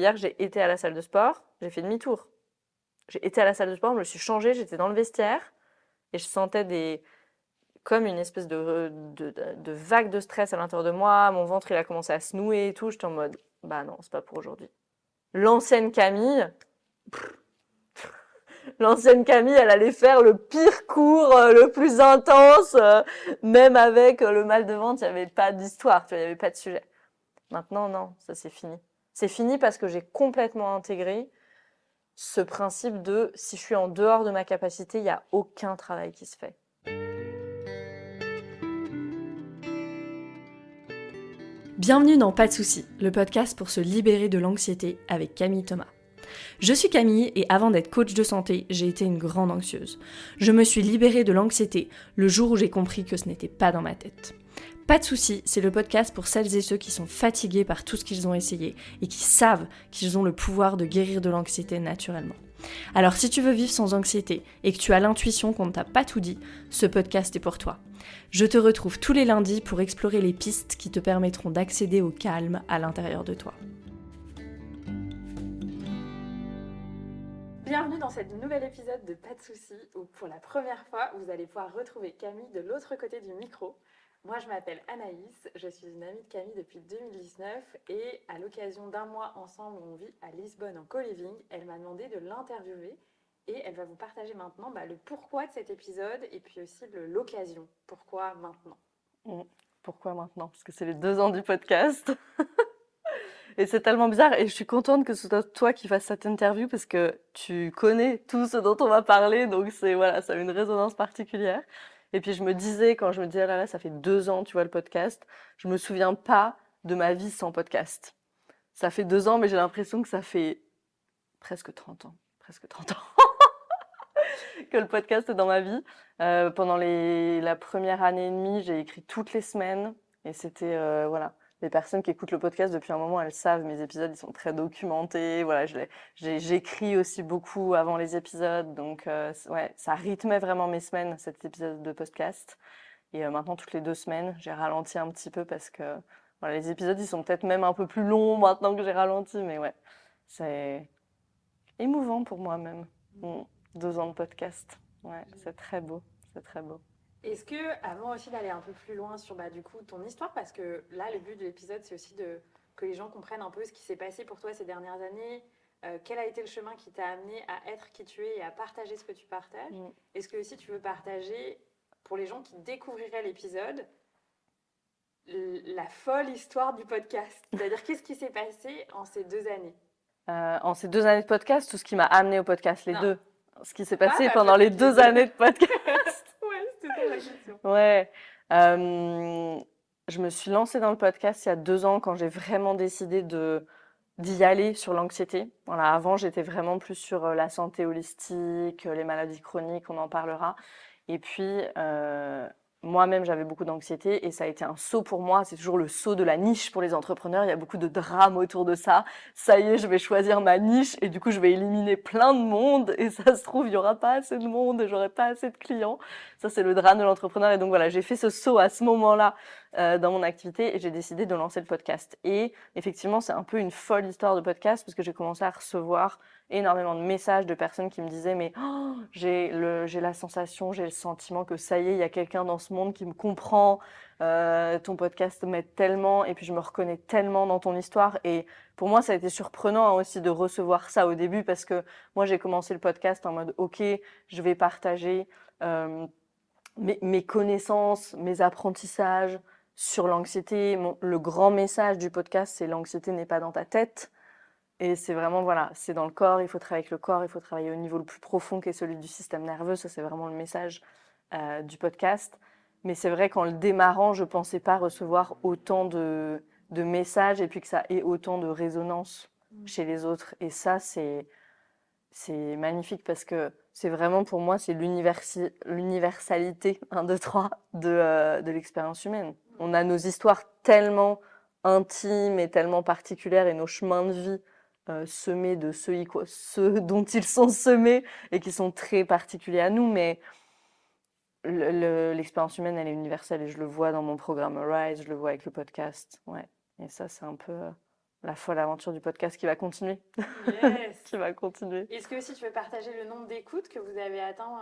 Hier, j'ai été à la salle de sport, j'ai fait demi-tour. J'ai été à la salle de sport, je me suis changée, j'étais dans le vestiaire et je sentais comme une espèce de vague de stress à l'intérieur de moi. Mon ventre, il a commencé à se nouer et tout. J'étais en mode, bah non, c'est pas pour aujourd'hui. L'ancienne Camille, l'ancienne Camille, elle allait faire le pire cours, le plus intense, même avec le mal de ventre, il n'y avait pas d'histoire, tu vois, il n'y avait pas de sujet. Maintenant, non, ça c'est fini. C'est fini parce que j'ai complètement intégré ce principe de si je suis en dehors de ma capacité, il n'y a aucun travail qui se fait. Bienvenue dans Pas de soucis, le podcast pour se libérer de l'anxiété avec Camille Thomas. Je suis Camille et avant d'être coach de santé, j'ai été une grande anxieuse. Je me suis libérée de l'anxiété le jour où j'ai compris que ce n'était pas dans ma tête. Pas de soucis, c'est le podcast pour celles et ceux qui sont fatigués par tout ce qu'ils ont essayé et qui savent qu'ils ont le pouvoir de guérir de l'anxiété naturellement. Alors si tu veux vivre sans anxiété et que tu as l'intuition qu'on ne t'a pas tout dit, ce podcast est pour toi. Je te retrouve tous les lundis pour explorer les pistes qui te permettront d'accéder au calme à l'intérieur de toi. Bienvenue dans cet nouvel épisode de Pas de soucis où pour la première fois vous allez pouvoir retrouver Camille de l'autre côté du micro. Moi je m'appelle Anaïs, je suis une amie de Camille depuis 2019 et à l'occasion d'un mois ensemble où on vit à Lisbonne en co-living, elle m'a demandé de l'interviewer et elle va vous partager maintenant le pourquoi de cet épisode et puis aussi l'occasion. Pourquoi maintenant? Pourquoi maintenant? Parce que c'est les 2 ans du podcast. Et c'est tellement bizarre. Et je suis contente que ce soit toi qui fasses cette interview parce que tu connais tout ce dont on va parler. Donc voilà, ça a une résonance particulière. Et puis je me disais, quand je me disais, ah là là, ça fait 2 ans, tu vois, le podcast, je me souviens pas de ma vie sans podcast. Ça fait 2 ans, mais j'ai l'impression que ça fait presque 30 ans. Presque 30 ans que le podcast est dans ma vie. Pendant la première année et demie, j'ai écrit toutes les semaines. Et c'était, voilà, les personnes qui écoutent le podcast depuis un moment, elles savent, mes épisodes, ils sont très documentés. Voilà, j'écris aussi beaucoup avant les épisodes. Donc, ouais, ça rythmait vraiment mes semaines, cet épisode de podcast. Et maintenant, toutes les 2 semaines, j'ai ralenti un petit peu parce que voilà, les épisodes, ils sont peut-être même un peu plus longs maintenant que j'ai ralenti. Mais ouais, c'est émouvant pour moi-même. 2 ans de podcast. Ouais, c'est très beau. C'est très beau. Est-ce que, avant aussi d'aller un peu plus loin sur du coup ton histoire, parce que là le but de l'épisode c'est aussi que les gens comprennent un peu ce qui s'est passé pour toi ces dernières années, quel a été le chemin qui t'a amené à être qui tu es et à partager ce que tu partages. Est-ce que aussi tu veux partager pour les gens qui découvriraient l'épisode la folle histoire du podcast? C'est-à-dire qu'est-ce qui s'est passé en ces 2 années? En ces 2 années de podcast, tout ce qui m'a amené au podcast, les Non. deux. Ce qui s'est passé Ah, pendant les peut-être 2 années de podcast. Ouais, c'était ça la question. Ouais. Je me suis lancée dans le podcast il y a 2 ans quand j'ai vraiment décidé d'y aller sur l'anxiété. Voilà, avant, j'étais vraiment plus sur la santé holistique, les maladies chroniques, on en parlera. Et puis, moi-même, j'avais beaucoup d'anxiété et ça a été un saut pour moi. C'est toujours le saut de la niche pour les entrepreneurs. Il y a beaucoup de drames autour de ça. Ça y est, je vais choisir ma niche et du coup, je vais éliminer plein de monde et ça se trouve, il y aura pas assez de monde et j'aurai pas assez de clients. Ça, c'est le drame de l'entrepreneur. Et donc voilà, j'ai fait ce saut à ce moment-là dans mon activité et j'ai décidé de lancer le podcast. Et effectivement, c'est un peu une folle histoire de podcast parce que j'ai commencé à recevoir énormément de messages de personnes qui me disaient mais j'ai la sensation, j'ai le sentiment que ça y est, il y a quelqu'un dans ce monde qui me comprend. Ton podcast m'aide tellement et puis je me reconnais tellement dans ton histoire. Et pour moi, ça a été surprenant aussi de recevoir ça au début parce que moi, j'ai commencé le podcast en mode ok, je vais partager mes connaissances, mes apprentissages sur l'anxiété. Le grand message du podcast, c'est l'anxiété n'est pas dans ta tête. Et c'est vraiment, voilà, c'est dans le corps, il faut travailler avec le corps, il faut travailler au niveau le plus profond qui est celui du système nerveux. Ça, c'est vraiment le message du podcast. Mais c'est vrai qu'en le démarrant, je ne pensais pas recevoir autant de messages et puis que ça ait autant de résonance chez les autres. Et ça, c'est magnifique parce que c'est vraiment pour moi, c'est l'universalité, 1, 2, 3, de l'expérience humaine. On a nos histoires tellement intimes et tellement particulières et nos chemins de vie semés de ceux dont ils sont semés et qui sont très particuliers à nous, mais l'expérience humaine, elle est universelle et je le vois dans mon programme Arise, je le vois avec le podcast. Ouais. Et ça, c'est un peu la folle aventure du podcast qui va continuer. Yes. Qui va continuer. Est-ce que aussi tu veux partager le nombre d'écoutes que vous avez atteint,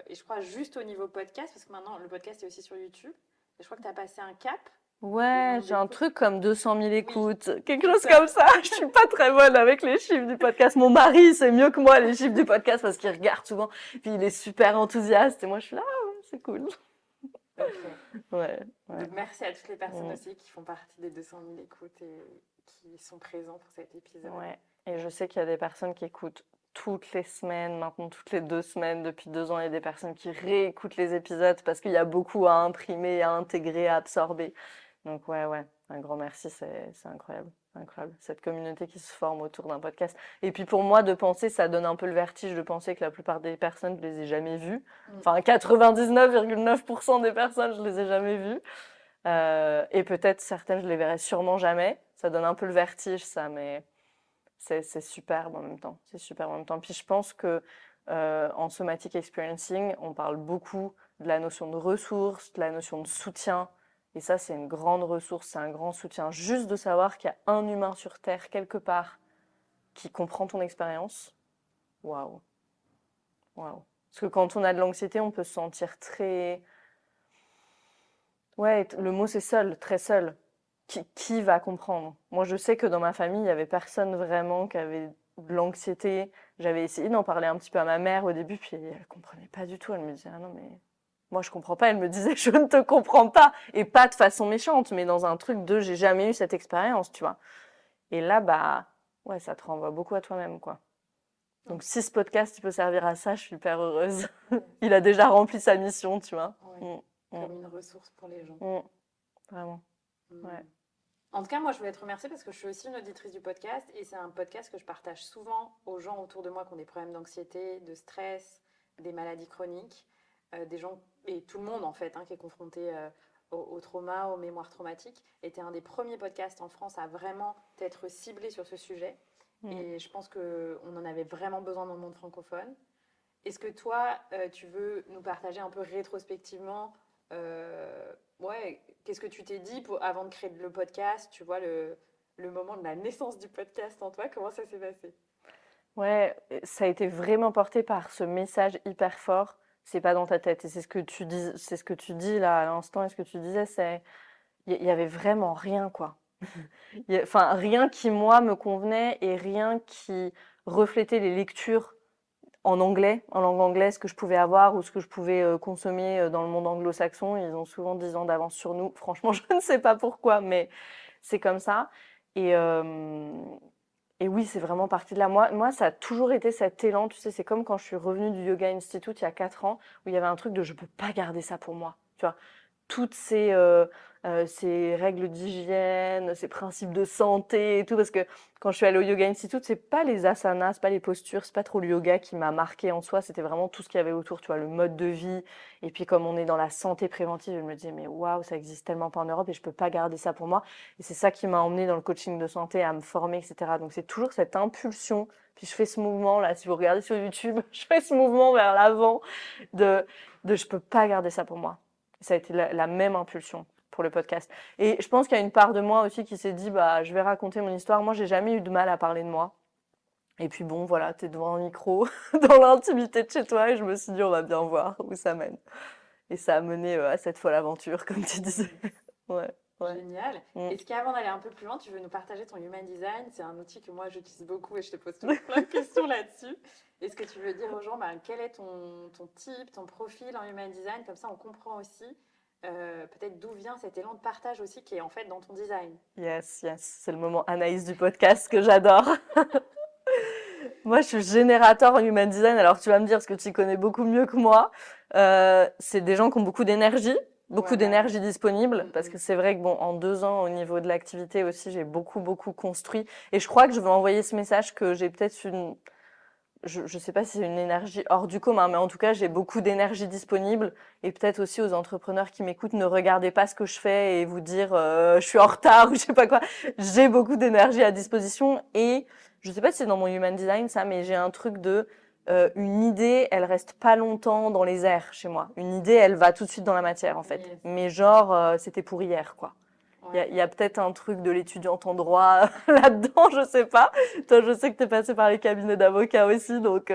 et je crois juste au niveau podcast, parce que maintenant le podcast est aussi sur YouTube, et je crois que tu as passé un cap. Ouais, j'ai un truc comme 200 000 écoutes, quelque c'est chose ça. comme ça. Je suis pas très bonne avec les chiffres du podcast. Mon mari, c'est mieux que moi les chiffres du podcast parce qu'il regarde souvent. Puis il est super enthousiaste et moi je suis là, ah ouais, c'est cool. Ok. Ouais, ouais. Donc merci à toutes les personnes Mm. aussi qui font partie des 200 000 écoutes et qui sont présents pour cet épisode. Ouais. Et je sais qu'il y a des personnes qui écoutent toutes les semaines, maintenant toutes les 2 semaines, depuis 2 ans, il y a des personnes qui réécoutent les épisodes parce qu'il y a beaucoup à imprimer, à intégrer, à absorber. Donc ouais, un grand merci, c'est incroyable, incroyable. Cette communauté qui se forme autour d'un podcast. Et puis pour moi, de penser, ça donne un peu le vertige de penser que la plupart des personnes, je les ai jamais vues. Enfin, 99,9% des personnes, je les ai jamais vues. Et peut-être certaines, je les verrai sûrement jamais. Ça donne un peu le vertige, ça, mais c'est superbe en même temps. C'est superbe en même temps. Puis je pense que en somatic experiencing, on parle beaucoup de la notion de ressources, de la notion de soutien. Et ça, c'est une grande ressource, c'est un grand soutien. Juste de savoir qu'il y a un humain sur Terre, quelque part, qui comprend ton expérience. Waouh. Waouh. Parce que quand on a de l'anxiété, on peut se sentir très... Ouais, le mot c'est seul, très seul. Qui va comprendre? Moi, je sais que dans ma famille, il y avait personne vraiment qui avait de l'anxiété. J'avais essayé d'en parler un petit peu à ma mère au début, puis elle comprenait pas du tout. Elle me disait, ah non, mais moi, je comprends pas. Elle me disait, je ne te comprends pas. Et pas de façon méchante, mais dans un truc de, j'ai jamais eu cette expérience, tu vois. Et là, bah, ouais, ça te renvoie beaucoup à toi-même, quoi. Donc, si ce podcast, il peut servir à ça, je suis hyper heureuse. Il a déjà rempli sa mission, tu vois. Ouais. Comme une ressource pour les gens. Vraiment. Ouais. En tout cas, moi, je voulais te remercier parce que je suis aussi une auditrice du podcast et c'est un podcast que je partage souvent aux gens autour de moi qui ont des problèmes d'anxiété, de stress, des maladies chroniques, des gens, et tout le monde en fait, qui est confronté au trauma, aux mémoires traumatiques. Et tu es un des premiers podcasts en France à vraiment être ciblé sur ce sujet. Et je pense qu'on en avait vraiment besoin dans le monde francophone. Est-ce que toi, tu veux nous partager un peu rétrospectivement qu'est-ce que tu t'es dit avant de créer le podcast, tu vois, le moment de la naissance du podcast en toi, comment ça s'est passé? Ouais, ça a été vraiment porté par ce message hyper fort, c'est pas dans ta tête. Et c'est ce que tu dis, c'est ce que tu dis là à l'instant, et ce que tu disais, c'est, il y avait vraiment rien, quoi. Enfin, rien qui, moi, me convenait et rien qui reflétait les lectures en anglais, en langue anglaise que je pouvais avoir ou ce que je pouvais consommer dans le monde anglo-saxon. Ils ont souvent 10 ans d'avance sur nous. Franchement, je ne sais pas pourquoi, mais c'est comme ça. Et, et oui, c'est vraiment parti de là. Moi, ça a toujours été cet élan. Tu sais, c'est comme quand je suis revenue du Yoga Institute il y a 4 ans, où il y avait un truc de je peux pas garder ça pour moi. Tu vois, toutes ces règles d'hygiène, ces principes de santé et tout. Parce que quand je suis allée au Yoga Institute, c'est pas les asanas, c'est pas les postures, c'est pas trop le yoga qui m'a marqué en soi. C'était vraiment tout ce qu'il y avait autour, tu vois, le mode de vie. Et puis comme on est dans la santé préventive, je me disais, mais waouh, ça existe tellement pas en Europe et je peux pas garder ça pour moi. Et c'est ça qui m'a emmenée dans le coaching de santé, à me former, etc. Donc c'est toujours cette impulsion. Puis je fais ce mouvement là, si vous regardez sur YouTube, je fais ce mouvement vers l'avant de je peux pas garder ça pour moi. Ça a été la même impulsion pour le podcast. Et je pense qu'il y a une part de moi aussi qui s'est dit, bah, je vais raconter mon histoire. Moi, j'ai jamais eu de mal à parler de moi. Et puis bon, voilà, t'es devant un micro, dans l'intimité de chez toi, et je me suis dit, on va bien voir où ça mène. Et ça a mené à cette folle aventure, comme tu disais. Ouais. Génial. Est-ce qu'avant d'aller un peu plus loin, tu veux nous partager ton Human Design? C'est un outil que moi j'utilise beaucoup et je te pose toujours plein de questions là-dessus. Est-ce que tu veux dire aux gens quel est ton type, ton profil en Human Design? Comme ça, on comprend aussi peut-être d'où vient cet élan de partage aussi qui est en fait dans ton design. Yes. C'est le moment Anaïs du podcast que j'adore. Moi, je suis générateur en Human Design. Alors, tu vas me dire, parce que tu connais beaucoup mieux que moi, c'est des gens qui ont beaucoup d'énergie. Beaucoup d'énergie disponible, parce que c'est vrai que bon, en 2 ans, au niveau de l'activité aussi, j'ai beaucoup construit. Et je crois que je veux envoyer ce message que j'ai peut-être je sais pas si c'est une énergie hors du commun, mais en tout cas, j'ai beaucoup d'énergie disponible. Et peut-être aussi aux entrepreneurs qui m'écoutent, ne regardez pas ce que je fais et vous dire, je suis en retard ou je sais pas quoi. J'ai beaucoup d'énergie à disposition et je sais pas si c'est dans mon Human Design ça, mais j'ai un truc de une idée, elle reste pas longtemps dans les airs chez moi. Une idée, elle va tout de suite dans la matière en fait. Yes. Mais genre, c'était pour hier quoi. Ouais. Il y a peut-être un truc de l'étudiante en droit là-dedans, je sais pas. Toi, je sais que tu es passé par les cabinets d'avocats aussi, donc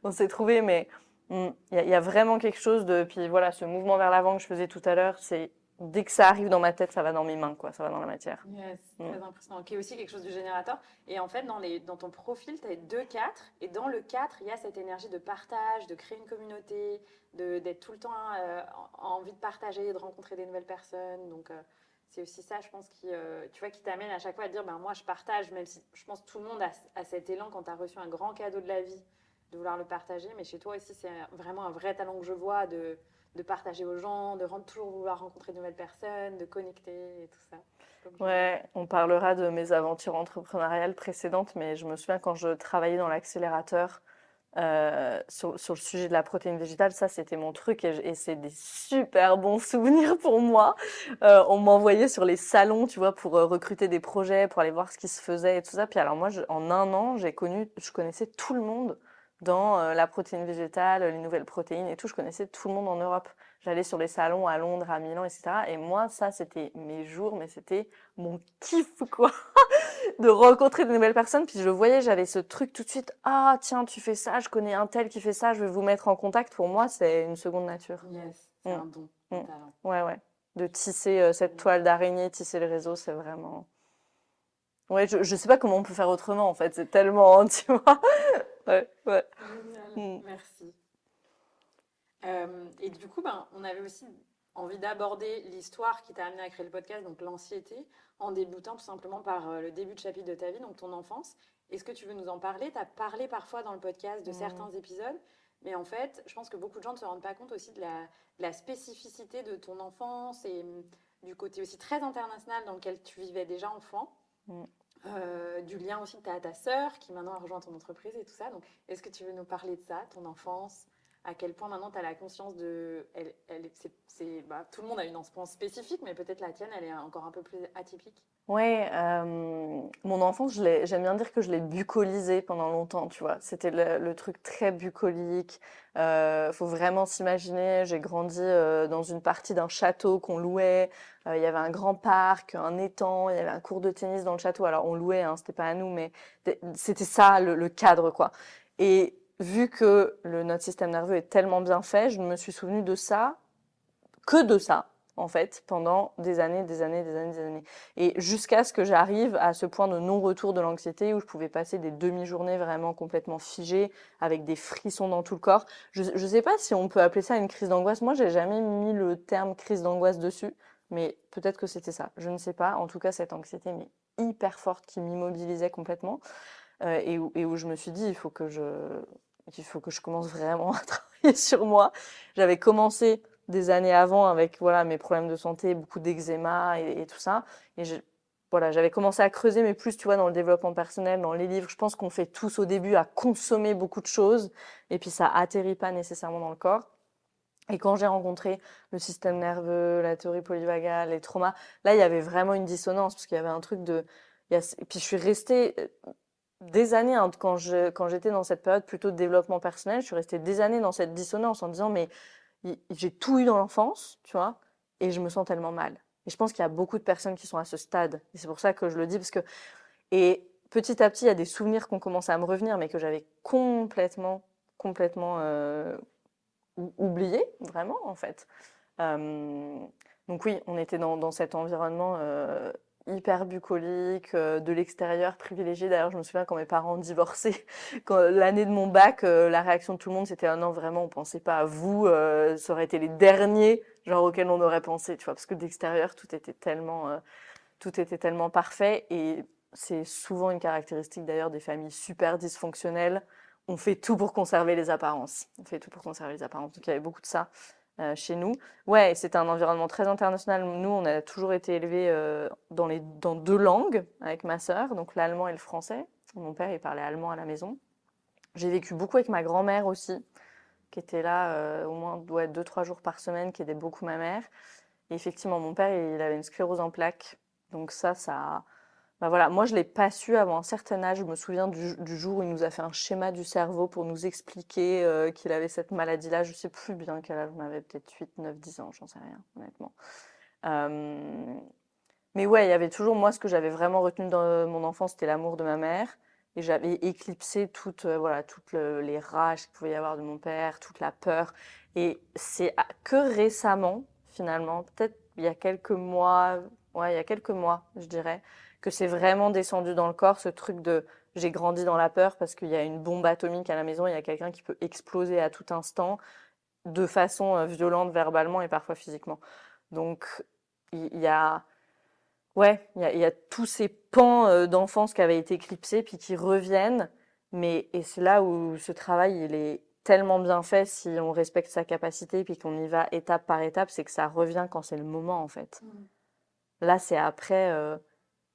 on s'est trouvé, mais il y a vraiment quelque chose de... Puis voilà, ce mouvement vers l'avant que je faisais tout à l'heure, c'est dès que ça arrive dans ma tête, ça va dans mes mains, quoi, ça va dans la matière. Yes, Mm. très impressionnant. Qui est aussi quelque chose de générateur. Et en fait, dans ton profil, tu as 2 4. Et dans le 4, il y a cette énergie de partage, de créer une communauté, d'être tout le temps envie de partager, de rencontrer des nouvelles personnes. Donc, c'est aussi ça, je pense, tu vois, qui t'amène à chaque fois à dire, ben, moi, je partage, même si je pense que tout le monde a cet élan quand tu as reçu un grand cadeau de la vie, de vouloir le partager. Mais chez toi aussi, c'est vraiment un vrai talent que je vois de partager aux gens, toujours vouloir rencontrer de nouvelles personnes, de connecter et tout ça. Donc, Ouais, on parlera de mes aventures entrepreneuriales précédentes, mais je me souviens quand je travaillais dans l'accélérateur sur le sujet de la protéine végétale, ça c'était mon truc et c'est des super bons souvenirs pour moi. On m'envoyait sur les salons, tu vois, pour recruter des projets, pour aller voir ce qui se faisait et tout ça. Puis alors moi, en un an, je connaissais tout le monde dans la protéine végétale, les nouvelles protéines et tout. Je connaissais tout le monde en Europe. J'allais sur les salons à Londres, à Milan, etc. Et moi, ça, c'était mes jours, mais c'était mon kiff, quoi, de rencontrer de nouvelles personnes. Puis je voyais, j'avais ce truc tout de suite. Ah, tiens, tu fais ça, je connais un tel qui fait ça, je vais vous mettre en contact. Pour moi, c'est une seconde nature. yes, c'est Mm, un don, mm. un talent. Ouais, ouais. De tisser cette toile d'araignée, tisser le réseau, c'est vraiment... Ouais, je sais pas comment on peut faire autrement, en fait. C'est tellement, tu vois. Ouais, ouais. Génial, Mm. merci. Et du coup, ben, on avait aussi envie d'aborder l'histoire qui t'a amené à créer le podcast, donc l'anxiété, en débutant tout simplement par le début de chapitre de ta vie, donc ton enfance. Est-ce que tu veux nous en parler? Tu as parlé parfois dans le podcast de certains épisodes, mais en fait, je pense que beaucoup de gens ne se rendent pas compte aussi de la spécificité de ton enfance et du côté aussi très international dans lequel tu vivais déjà enfant. Mm. Du lien aussi que tu as à ta sœur qui maintenant a rejoint ton entreprise et tout ça. Donc, est-ce que tu veux nous parler de ça, ton enfance? À quel point maintenant tu as la conscience de. Tout le monde a une enfance spécifique, mais peut-être la tienne, elle est encore un peu plus atypique. Ouais, mon enfance, j'aime bien dire que je l'ai bucolisée pendant longtemps, tu vois. C'était le truc très bucolique. Faut vraiment s'imaginer, j'ai grandi dans une partie d'un château qu'on louait. Il y avait un grand parc, un étang, il y avait un cours de tennis dans le château. Alors on louait, hein, c'était pas à nous, mais c'était ça le cadre, quoi. Et vu que notre système nerveux est tellement bien fait, je ne me suis souvenue de ça, que de ça, en fait, pendant des années, des années, des années, des années. Et jusqu'à ce que j'arrive à ce point de non-retour de l'anxiété où je pouvais passer des demi-journées vraiment complètement figées, avec des frissons dans tout le corps. Je sais pas si on peut appeler ça une crise d'angoisse. Moi, j'ai jamais mis le terme crise d'angoisse dessus, mais peut-être que c'était ça. Je ne sais pas. En tout cas, cette anxiété, mais hyper forte, qui m'immobilisait complètement, et où je me suis dit, il faut que je commence vraiment à travailler sur moi. J'avais commencé des années avant avec voilà mes problèmes de santé, beaucoup d'eczéma et tout ça. Et voilà, j'avais commencé à creuser, mais plus tu vois dans le développement personnel, dans les livres. Je pense qu'on fait tous au début à consommer beaucoup de choses et puis ça atterrit pas nécessairement dans le corps. Et quand j'ai rencontré le système nerveux, la théorie polyvagale, les traumas, là il y avait vraiment une dissonance parce qu'il y avait un truc de et puis je suis restée des années, hein, quand j'étais dans cette période plutôt de développement personnel, je suis restée des années dans cette dissonance en disant mais j'ai tout eu dans l'enfance, tu vois, et je me sens tellement mal. Et je pense qu'il y a beaucoup de personnes qui sont à ce stade. Et c'est pour ça que je le dis, parce que... Et petit à petit, il y a des souvenirs qui ont commencé à me revenir, mais que j'avais complètement oublié, vraiment, en fait. Euh, donc oui, on était dans cet environnement hyper bucolique, de l'extérieur, privilégié. D'ailleurs, je me souviens quand mes parents ont divorcé, l'année de mon bac, la réaction de tout le monde, c'était « Ah non, vraiment, on pensait pas à vous, ça aurait été les derniers genre auxquels on aurait pensé, tu vois, parce que d'extérieur, tout était tellement parfait. Et c'est souvent une caractéristique d'ailleurs des familles super dysfonctionnelles. On fait tout pour conserver les apparences. On fait tout pour conserver les apparences. Donc il y avait beaucoup de ça chez nous. Ouais, c'était un environnement très international. Nous, on a toujours été élevés dans 2 langues avec ma sœur, donc l'allemand et le français. Mon père, il parlait allemand à la maison. J'ai vécu beaucoup avec ma grand-mère aussi, qui était là au moins 2-3 jours par semaine, qui aidait beaucoup ma mère. Et effectivement, mon père, il avait une sclérose en plaques. Donc ça... Bah voilà, moi je l'ai pas su avant un certain âge. Je me souviens du jour où il nous a fait un schéma du cerveau pour nous expliquer qu'il avait cette maladie-là. Je sais plus bien quel âge on avait, peut-être 8, 9, 10 ans, j'en sais rien, honnêtement. Euh, Mais ouais, il y avait toujours, moi, ce que j'avais vraiment retenu dans mon enfance, c'était l'amour de ma mère. Et j'avais éclipsé toutes les rages qu'il pouvait y avoir de mon père, toute la peur. Et c'est que récemment, finalement, peut-être il y a quelques mois, ouais, il y a quelques mois, je dirais, que c'est vraiment descendu dans le corps, ce truc de j'ai grandi dans la peur parce qu'il y a une bombe atomique à la maison, il y a quelqu'un qui peut exploser à tout instant, de façon violente, verbalement et parfois physiquement. Donc, il y a ouais, il y a tous ces pans d'enfance qui avaient été éclipsés puis qui reviennent. Et c'est là où ce travail, il est tellement bien fait si on respecte sa capacité puis qu'on y va étape par étape, c'est que ça revient quand c'est le moment en fait. Là, c'est après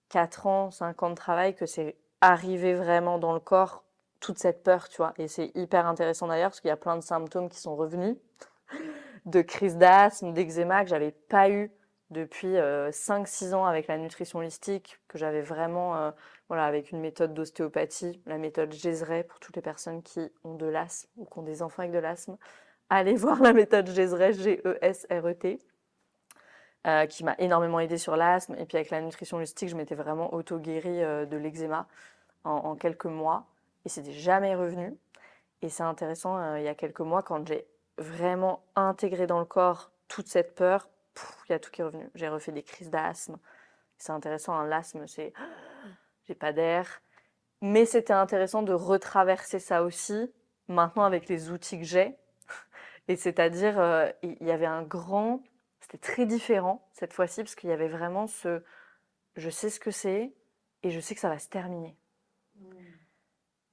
4 ans, 5 ans de travail que c'est arrivé vraiment dans le corps, toute cette peur, tu vois. Et c'est hyper intéressant d'ailleurs parce qu'il y a plein de symptômes qui sont revenus, de crise d'asthme, d'eczéma que j'avais pas eu depuis 5-6 ans avec la nutrition holistique, que j'avais vraiment voilà, avec une méthode d'ostéopathie, la méthode Gézray pour toutes les personnes qui ont de l'asthme ou qui ont des enfants avec de l'asthme. Allez voir la méthode Gézray, Gesret, qui m'a énormément aidée sur l'asthme. Et puis avec la nutrition holistique, je m'étais vraiment auto-guérie de l'eczéma en quelques mois. Et c'était jamais revenu. Et c'est intéressant, il y a quelques mois, quand j'ai vraiment intégré dans le corps toute cette peur, il y a tout qui est revenu. J'ai refait des crises d'asthme. C'est intéressant, hein, l'asthme, c'est j'ai pas d'air. Mais c'était intéressant de retraverser ça aussi, maintenant avec les outils que j'ai. Et c'est-à-dire, il y avait un grand. C'était très différent cette fois-ci, parce qu'il y avait vraiment ce je sais ce que c'est et je sais que ça va se terminer.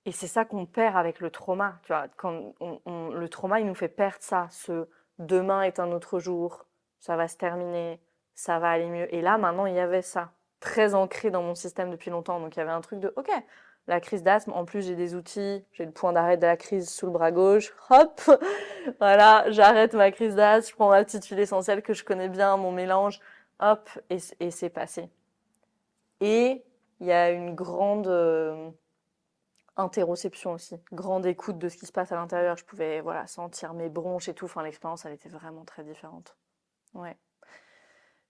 Et c'est ça qu'on perd avec le trauma, tu vois. Quand le trauma, il nous fait perdre ça, ce demain est un autre jour, ça va se terminer, ça va aller mieux. Et là, maintenant, il y avait ça, très ancré dans mon système depuis longtemps. Donc, il y avait un truc de, ok, la crise d'asthme, en plus, j'ai des outils, j'ai le point d'arrêt de la crise sous le bras gauche, hop, voilà, j'arrête ma crise d'asthme, je prends ma petite huile essentielle que je connais bien, mon mélange, hop, et c'est passé. Et il y a une grande interoception aussi, grande écoute de ce qui se passe à l'intérieur. Je pouvais voilà, sentir mes bronches et tout. Enfin, l'expérience, elle était vraiment très différente. Ouais.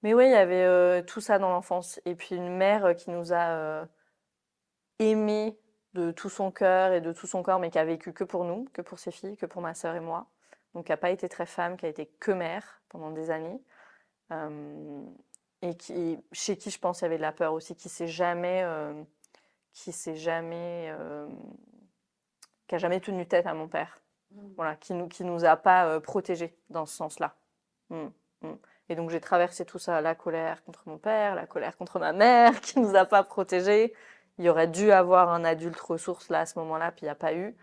Mais oui, il y avait tout ça dans l'enfance. Et puis une mère qui nous a aimés de tout son cœur et de tout son corps, mais qui a vécu que pour nous, que pour ses filles, que pour ma sœur et moi. Donc qui n'a pas été très femme, qui a été que mère pendant des années. Et chez qui je pense il y avait de la peur aussi, qui a jamais tenu tête à mon père. Voilà, qui nous a pas protégés dans ce sens-là. Mm, mm. Et donc j'ai traversé tout ça, la colère contre mon père, la colère contre ma mère, qui nous a pas protégés. Il y aurait dû avoir un adulte ressource là à ce moment-là, puis il n'y a pas eu.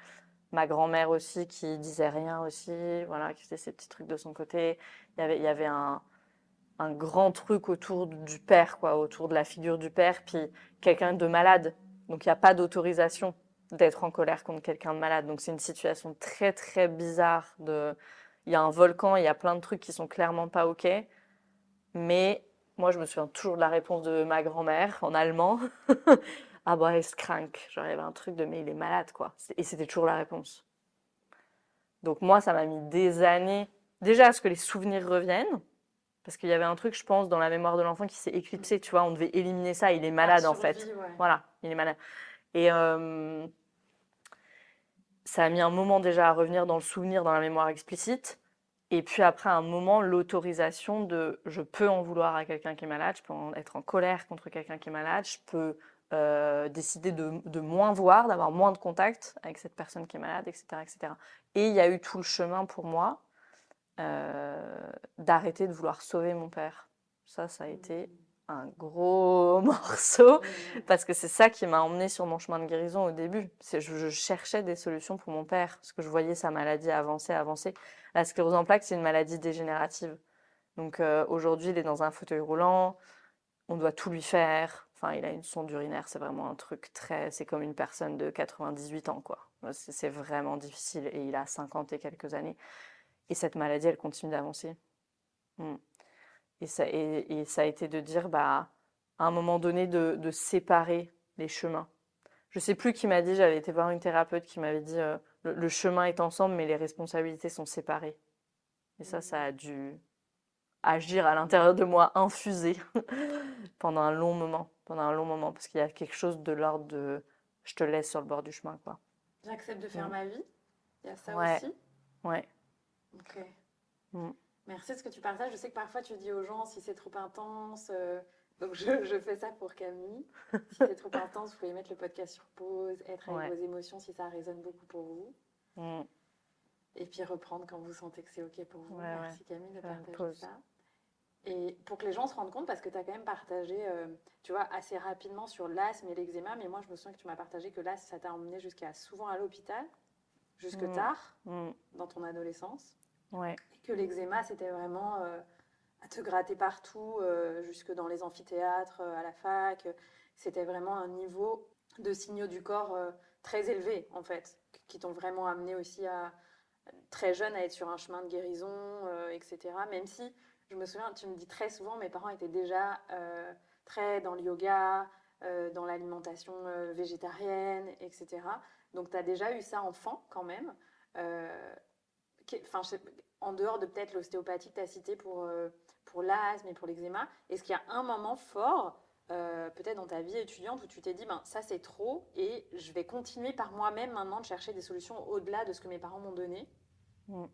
Ma grand-mère aussi qui disait rien aussi, voilà, qui faisait ses petits trucs de son côté. Il y avait un grand truc autour du père, quoi, autour de la figure du père, puis quelqu'un de malade. Donc il n'y a pas d'autorisation d'être en colère contre quelqu'un de malade. Donc c'est une situation très très bizarre. Il y a un volcan, il y a plein de trucs qui sont clairement pas OK. Mais moi, je me souviens toujours de la réponse de ma grand-mère en allemand. Ah bah, est krank. Genre, il y avait un truc de mais il est malade, quoi. Et c'était toujours la réponse. Donc moi, ça m'a mis des années déjà à ce que les souvenirs reviennent. Parce qu'il y avait un truc, je pense, dans la mémoire de l'enfant qui s'est éclipsé, tu vois, on devait éliminer ça, il est malade en fait. Ouais. Voilà, il est malade. Et ça a mis un moment déjà à revenir dans le souvenir, dans la mémoire explicite. Et puis après un moment, l'autorisation de je peux en vouloir à quelqu'un qui est malade, je peux être en colère contre quelqu'un qui est malade, je peux décider de moins voir, d'avoir moins de contact avec cette personne qui est malade, etc., etc. Et il y a eu tout le chemin pour moi d'arrêter de vouloir sauver mon père. Ça a été un gros morceau, parce que c'est ça qui m'a emmenée sur mon chemin de guérison au début. Je cherchais des solutions pour mon père, parce que je voyais sa maladie avancer, avancer. La sclérose en plaques, c'est une maladie dégénérative. Donc aujourd'hui, il est dans un fauteuil roulant, on doit tout lui faire. Enfin, il a une sonde urinaire, c'est vraiment un truc très... C'est comme une personne de 98 ans, quoi. C'est vraiment difficile, et il a 50 et quelques années. Et cette maladie, elle continue d'avancer. Et ça a été de dire, bah, à un moment donné, de séparer les chemins. Je sais plus qui m'a dit, j'avais été voir une thérapeute qui m'avait dit, le chemin est ensemble, mais les responsabilités sont séparées. Et ça a dû agir à l'intérieur de moi, infuser pendant un long moment, parce qu'il y a quelque chose de l'ordre de je te laisse sur le bord du chemin, quoi. J'accepte de faire Mm. ma vie. Il y a ça Ouais, aussi. ouais. Ok. Mm. Merci de ce que tu partages. Je sais que parfois tu dis aux gens si c'est trop intense. Donc je fais ça pour Camille. Si c'est trop intense, vous pouvez mettre le podcast sur pause, être avec Ouais. vos émotions si ça résonne beaucoup pour vous. Mm. Et puis reprendre quand vous sentez que c'est ok pour vous. Ouais, ouais. Merci Camille de Faire une partager pause. ça. Et pour que les gens se rendent compte, parce que tu as quand même partagé, tu vois, assez rapidement sur l'asthme et l'eczéma, mais moi je me souviens que tu m'as partagé que l'asthme, ça t'a emmené jusqu'à souvent à l'hôpital, jusque Mm. tard Mm. dans ton adolescence. Ouais. Et que l'eczéma, c'était vraiment à te gratter partout, jusque dans les amphithéâtres, à la fac. C'était vraiment un niveau de signaux du corps très élevé, en fait, qui t'ont vraiment amené aussi à, très jeune, à être sur un chemin de guérison, etc. Même si, je me souviens, tu me dis très souvent, mes parents étaient déjà très dans le yoga, dans l'alimentation végétarienne, etc. Donc, tu as déjà eu ça enfant, quand même. Euh, Enfin, en dehors de peut-être l'ostéopathie que tu as cité pour l'asthme et pour l'eczéma, est-ce qu'il y a un moment fort, peut-être dans ta vie étudiante, où tu t'es dit, ben, ça c'est trop et je vais continuer par moi-même maintenant de chercher des solutions au-delà de ce que mes parents m'ont donné? Mm.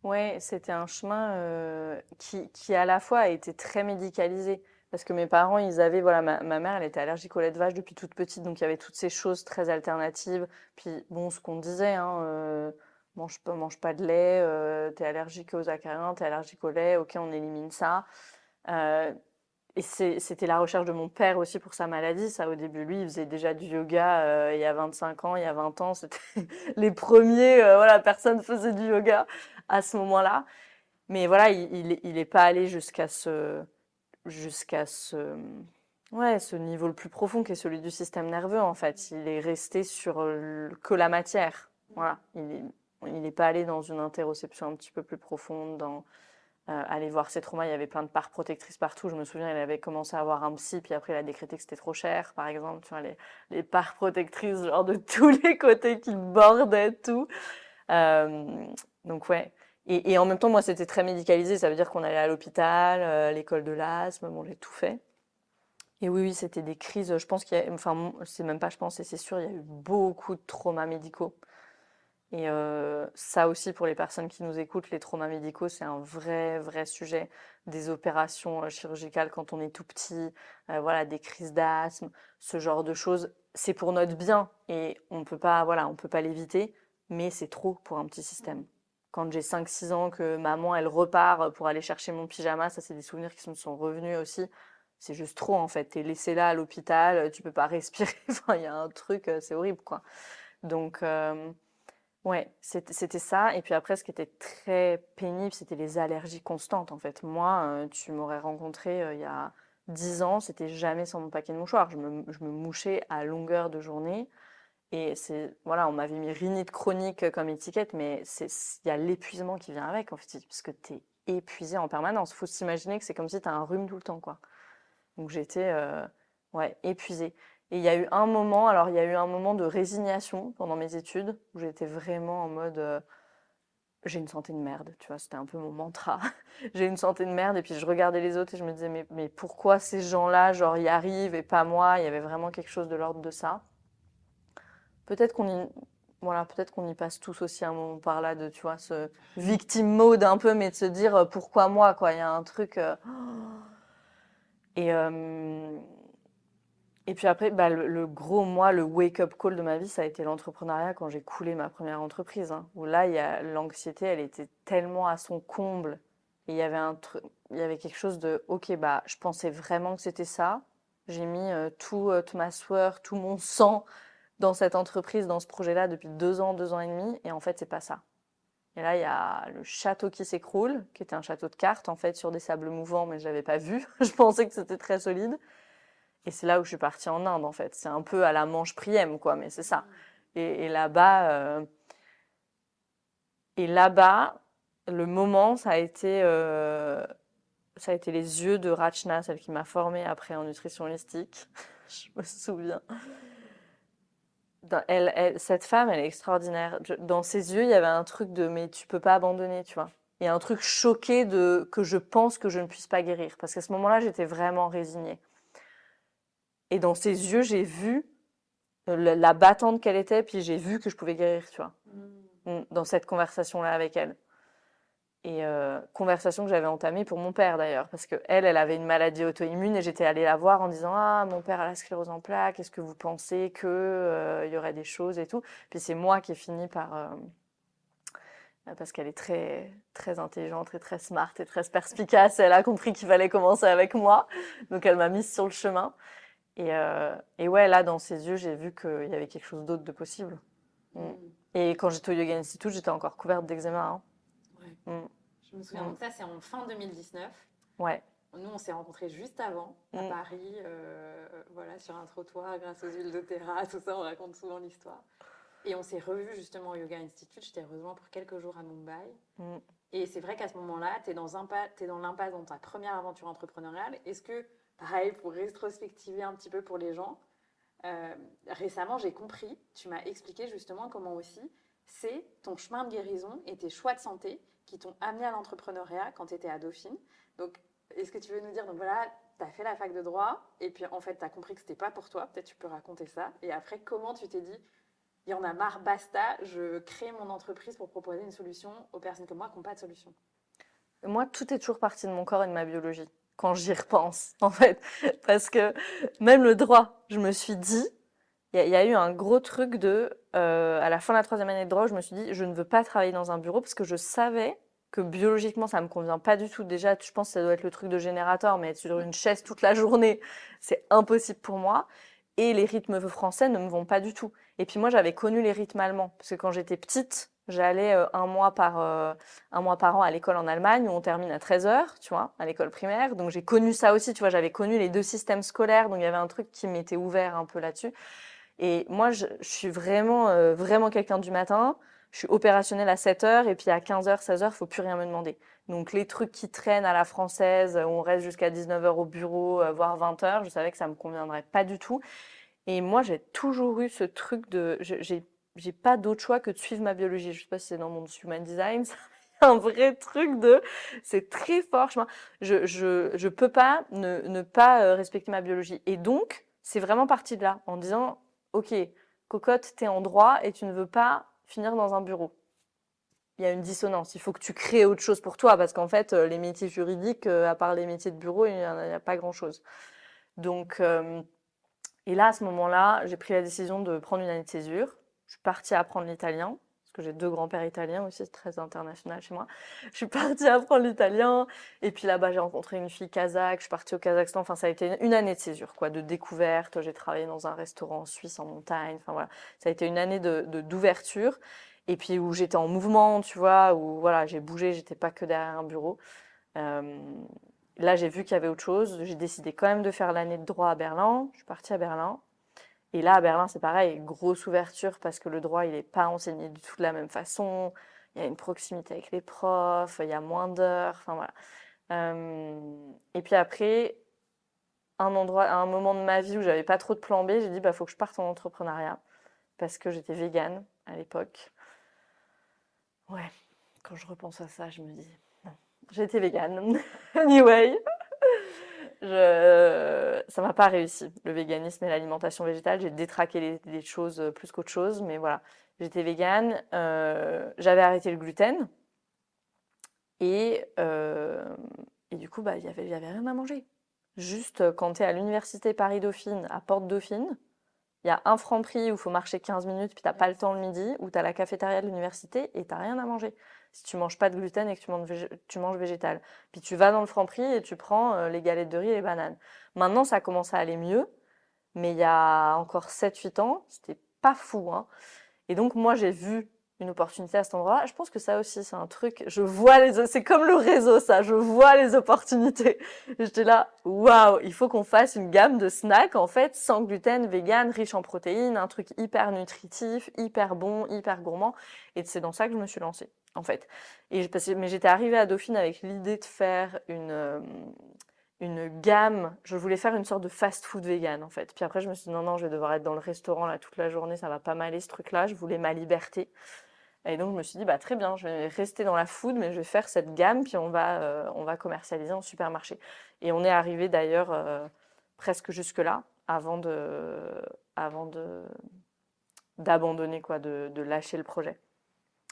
Ouais, c'était un chemin qui à la fois a été très médicalisé. Parce que mes parents, ils avaient, voilà, ma mère, elle était allergique au lait de vache depuis toute petite, donc il y avait toutes ces choses très alternatives. Puis, bon, ce qu'on disait, hein, mange pas de lait, t'es allergique aux acariens, t'es allergique au lait, ok, on élimine ça. Euh, et c'était la recherche de mon père aussi pour sa maladie. Ça, au début, lui, il faisait déjà du yoga il y a 25 ans, il y a 20 ans. C'était les premiers, voilà, personne faisait du yoga à ce moment-là. Mais voilà, il est pas allé jusqu'à ce, ouais, ce niveau le plus profond qui est celui du système nerveux, en fait. Il est resté sur que la matière. Voilà. Il est pas allé dans une interoception un petit peu plus profonde, dans aller voir ses traumas. Il y avait plein de parts protectrices partout. Je me souviens, il avait commencé à avoir un psy, puis après, il a décrété que c'était trop cher, par exemple. Tu vois, les parts protectrices, genre de tous les côtés qui bordaient tout. Euh, donc, ouais. Et en même temps, moi, c'était très médicalisé. Ça veut dire qu'on allait à l'hôpital, l'école de l'asthme. Bon, j'ai tout fait. Et oui, oui, c'était des crises. Je pense qu'il y a, enfin, c'est même pas, je pense, et c'est sûr, il y a eu beaucoup de traumas médicaux. Et ça aussi, pour les personnes qui nous écoutent, les traumas médicaux, c'est un vrai, vrai sujet. Des opérations chirurgicales quand on est tout petit, voilà, des crises d'asthme, ce genre de choses. C'est pour notre bien et on peut pas, voilà, on peut pas l'éviter, mais c'est trop pour un petit système. Quand j'ai 5 6 ans, que maman, elle repart pour aller chercher mon pyjama, ça, c'est des souvenirs qui me sont revenus aussi. C'est juste trop, en fait. T'es laissé là à l'hôpital, tu peux pas respirer. Enfin, il y a un truc, c'est horrible, quoi. Donc, ouais, c'était ça. Et puis après, ce qui était très pénible, c'était les allergies constantes, en fait. Moi, tu m'aurais rencontré il y a 10 ans, c'était jamais sans mon paquet de mouchoirs. Je me mouchais à longueur de journée. Et voilà, on m'avait mis rhinite chronique comme étiquette, mais il y a l'épuisement qui vient avec, en fait, parce que tu es épuisé en permanence. Faut s'imaginer que c'est comme si tu as un rhume tout le temps, quoi. Donc j'étais ouais, épuisée. Et il y a eu un moment de résignation pendant mes études où j'étais vraiment en mode j'ai une santé de merde, tu vois, c'était un peu mon mantra. J'ai une santé de merde et puis je regardais les autres et je me disais mais pourquoi ces gens-là genre y arrivent et pas moi? Il y avait vraiment quelque chose de l'ordre de ça. Peut-être qu'on y voilà, peut-être qu'on y passe tous aussi un moment par là de tu vois ce victim mode un peu mais de se dire pourquoi moi quoi, il y a un truc et Et puis après, bah, le gros, moi, le wake-up call de ma vie, ça a été l'entrepreneuriat quand j'ai coulé ma première entreprise, hein, où là, l'anxiété, elle était tellement à son comble. Et il y avait quelque chose de, ok, bah, je pensais vraiment que c'était ça. J'ai mis toute ma sueur, tout mon sang dans cette entreprise, dans ce projet-là depuis 2 ans, 2 ans et demi. Et en fait, c'est pas ça. Et là, il y a le château qui s'écroule, qui était un château de cartes, en fait, sur des sables mouvants, mais je l'avais pas vu. Je pensais que c'était très solide. Et c'est là où je suis partie en Inde, en fait. C'est un peu à la manche Priem, quoi, mais c'est ça. Et là-bas, le moment, ça a été les yeux de Rachna, celle qui m'a formée après en nutrition holistique. Je me souviens. Cette femme, elle est extraordinaire. Dans ses yeux, il y avait un truc de mais tu peux pas abandonner, tu vois. et un truc choqué que je pense que je ne puisse pas guérir. Parce qu'à ce moment-là, j'étais vraiment résignée. Et dans ses yeux, j'ai vu la battante qu'elle était, puis j'ai vu que je pouvais guérir, tu vois, dans cette conversation-là avec elle. Et conversation que j'avais entamée pour mon père d'ailleurs, parce qu'elle avait une maladie auto-immune et j'étais allée la voir en disant ah mon père a la sclérose en plaques, est-ce que vous pensez que il y aurait des choses et tout. Puis c'est moi qui ai fini par parce qu'elle est très très intelligente et très smart et très perspicace, elle a compris qu'il fallait commencer avec moi, donc elle m'a mise sur le chemin. Et ouais, là dans ses yeux j'ai vu qu'il y avait quelque chose d'autre de possible. Et quand j'étais au Yoga Institute, j'étais encore couverte d'eczéma. Hein. Ouais. Je me souviens, donc ça c'est en fin 2019. Ouais. Nous on s'est rencontrés juste avant, à Paris, voilà, sur un trottoir grâce aux huiles doTERRA, tout ça, on raconte souvent l'histoire. Et on s'est revus justement au Yoga Institute, je t'ai rejoint pour quelques jours à Mumbai. Et c'est vrai qu'à ce moment-là, tu es dans l'impasse dans ta première aventure entrepreneuriale. Est-ce que, pareil, pour rétrospectiver un petit peu pour les gens, récemment j'ai compris, tu m'as expliqué justement comment aussi c'est ton chemin de guérison et tes choix de santé qui t'ont amené à l'entrepreneuriat quand tu étais à Dauphine. Donc, est-ce que tu veux nous dire, donc voilà, tu as fait la fac de droit et puis en fait, tu as compris que c'était pas pour toi, peut-être tu peux raconter ça. Et après, comment tu t'es dit, il y en a marre, basta, je crée mon entreprise pour proposer une solution aux personnes comme moi qui n'ont pas de solution. Moi, tout est toujours parti de mon corps et de ma biologie, quand j'y repense, en fait. Parce que même le droit, je me suis dit, il y a eu un gros truc à la fin de la 3e année de droit, je me suis dit, je ne veux pas travailler dans un bureau parce que je savais que biologiquement, ça me convient pas du tout. Déjà, je pense que ça doit être le truc de générateur, mais être sur une chaise toute la journée, c'est impossible pour moi. Et les rythmes français ne me vont pas du tout. Et puis moi, j'avais connu les rythmes allemands, parce que quand j'étais petite, j'allais un mois par an à l'école en Allemagne, où on termine à 13h, tu vois, à l'école primaire. Donc j'ai connu ça aussi, tu vois, j'avais connu les deux systèmes scolaires, donc il y avait un truc qui m'était ouvert un peu là-dessus. Et moi, je suis vraiment quelqu'un du matin. Je suis opérationnelle à 7h et puis à 15h, 16h, faut plus rien me demander. Donc les trucs qui traînent à la française, où on reste jusqu'à 19h au bureau, voire 20h, je savais que ça me conviendrait pas du tout. Et moi, j'ai toujours eu ce truc j'ai pas d'autre choix que de suivre ma biologie. Je sais pas si c'est dans mon human design, un vrai truc c'est très fort. Je peux pas ne pas respecter ma biologie. Et donc, c'est vraiment parti de là, en disant, ok, cocotte, t'es en droit et tu ne veux pas finir dans un bureau. Il y a une dissonance. Il faut que tu crées autre chose pour toi, parce qu'en fait, les métiers juridiques, à part les métiers de bureau, il y a pas grand-chose. Donc, et là, à ce moment-là, j'ai pris la décision de prendre une année de césure. Je suis partie apprendre l'italien, parce que j'ai 2 grands-pères italiens aussi, c'est très international chez moi. Je suis partie apprendre l'italien, et puis là-bas, j'ai rencontré une fille kazakh, je suis partie au Kazakhstan. Enfin, ça a été une année de césure, quoi, de découverte. J'ai travaillé dans un restaurant suisse en montagne. Enfin, voilà. Ça a été une année d'ouverture, et puis où j'étais en mouvement, tu vois, où voilà, j'ai bougé, j'étais pas que derrière un bureau. Là, j'ai vu qu'il y avait autre chose. J'ai décidé quand même de faire l'année de droit à Berlin. Je suis partie à Berlin. Et là, à Berlin, c'est pareil, grosse ouverture parce que le droit, il n'est pas enseigné du tout de la même façon. Il y a une proximité avec les profs, il y a moins d'heures. Enfin, voilà. Et puis après, à un moment de ma vie où j'avais pas trop de plan B, j'ai dit, bah, faut que je parte en entrepreneuriat parce que j'étais végane à l'époque. Ouais, quand je repense à ça, je me dis, non, j'étais végane. Anyway. Ça m'a pas réussi, le véganisme et l'alimentation végétale. J'ai détraqué les choses plus qu'autre chose, mais voilà. J'étais végane, j'avais arrêté le gluten et, du coup, bah, il y avait rien à manger. Juste quand tu es à l'université Paris-Dauphine, à Porte-Dauphine, il y a un Franprix où il faut marcher 15 minutes, puis t'as pas le temps le midi, où tu as la cafétéria de l'université et t'as rien à manger. Si tu manges pas de gluten et que tu manges végétal. Puis tu vas dans le Franprix et tu prends les galettes de riz et les bananes. Maintenant, ça commence à aller mieux, mais il y a encore 7-8 ans, c'était pas fou. Hein. Et donc, moi, j'ai vu une opportunité à cet endroit. Je pense que ça aussi, c'est un truc. C'est comme le réseau, ça. Je vois les opportunités. J'étais là, waouh, il faut qu'on fasse une gamme de snacks, en fait, sans gluten, vegan, riche en protéines, un truc hyper nutritif, hyper bon, hyper gourmand. Et c'est dans ça que je me suis lancée, en fait. Mais j'étais arrivée à Dauphine avec l'idée de faire une gamme. Je voulais faire une sorte de fast-food vegan, en fait. Puis après, je me suis dit, non, je vais devoir être dans le restaurant là toute la journée, ça va pas m'aller ce truc-là. Je voulais ma liberté. Et donc, je me suis dit, bah, très bien, je vais rester dans la food, mais je vais faire cette gamme, puis on va commercialiser en supermarché. Et on est arrivé d'ailleurs presque jusque-là, avant d'abandonner, quoi, de lâcher le projet.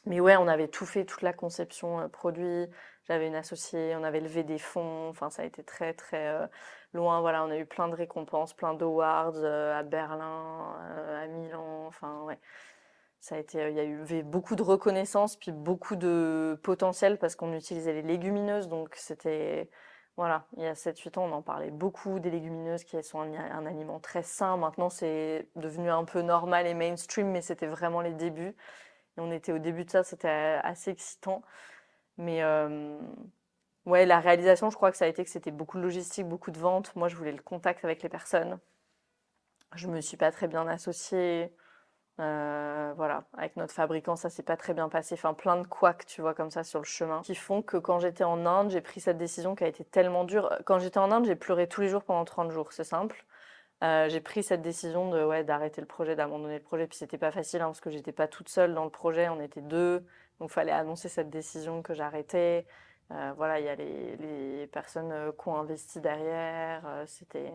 Mais ouais, on avait tout fait, toute la conception produit. J'avais une associée, on avait levé des fonds. Enfin, ça a été très, très loin. Voilà, on a eu plein de récompenses, plein d'awards à Berlin, à Milan. Enfin, ouais. Ça a été, il y a eu beaucoup de reconnaissance, puis beaucoup de potentiel parce qu'on utilisait les légumineuses. Donc, c'était, voilà, il y a 7-8 ans, on en parlait beaucoup des légumineuses qui sont un aliment très sain. Maintenant, c'est devenu un peu normal et mainstream, mais c'était vraiment les débuts. Et on était au début de ça, c'était assez excitant. Mais ouais, la réalisation, je crois que ça a été que c'était beaucoup de logistique, beaucoup de ventes. Moi, je voulais le contact avec les personnes. Je me suis pas très bien associée. Voilà, avec notre fabricant, ça s'est pas très bien passé. Enfin, plein de couacs, tu vois, comme ça sur le chemin, qui font que quand j'étais en Inde, j'ai pris cette décision qui a été tellement dure. Quand j'étais en Inde, j'ai pleuré tous les jours pendant 30 jours, c'est simple. J'ai pris cette décision de ouais, d'arrêter le projet, d'abandonner le projet. Puis c'était pas facile hein, parce que j'étais pas toute seule dans le projet, on était deux. Donc il fallait annoncer cette décision que j'arrêtais. Voilà, il y a les personnes qui ont investi derrière. C'était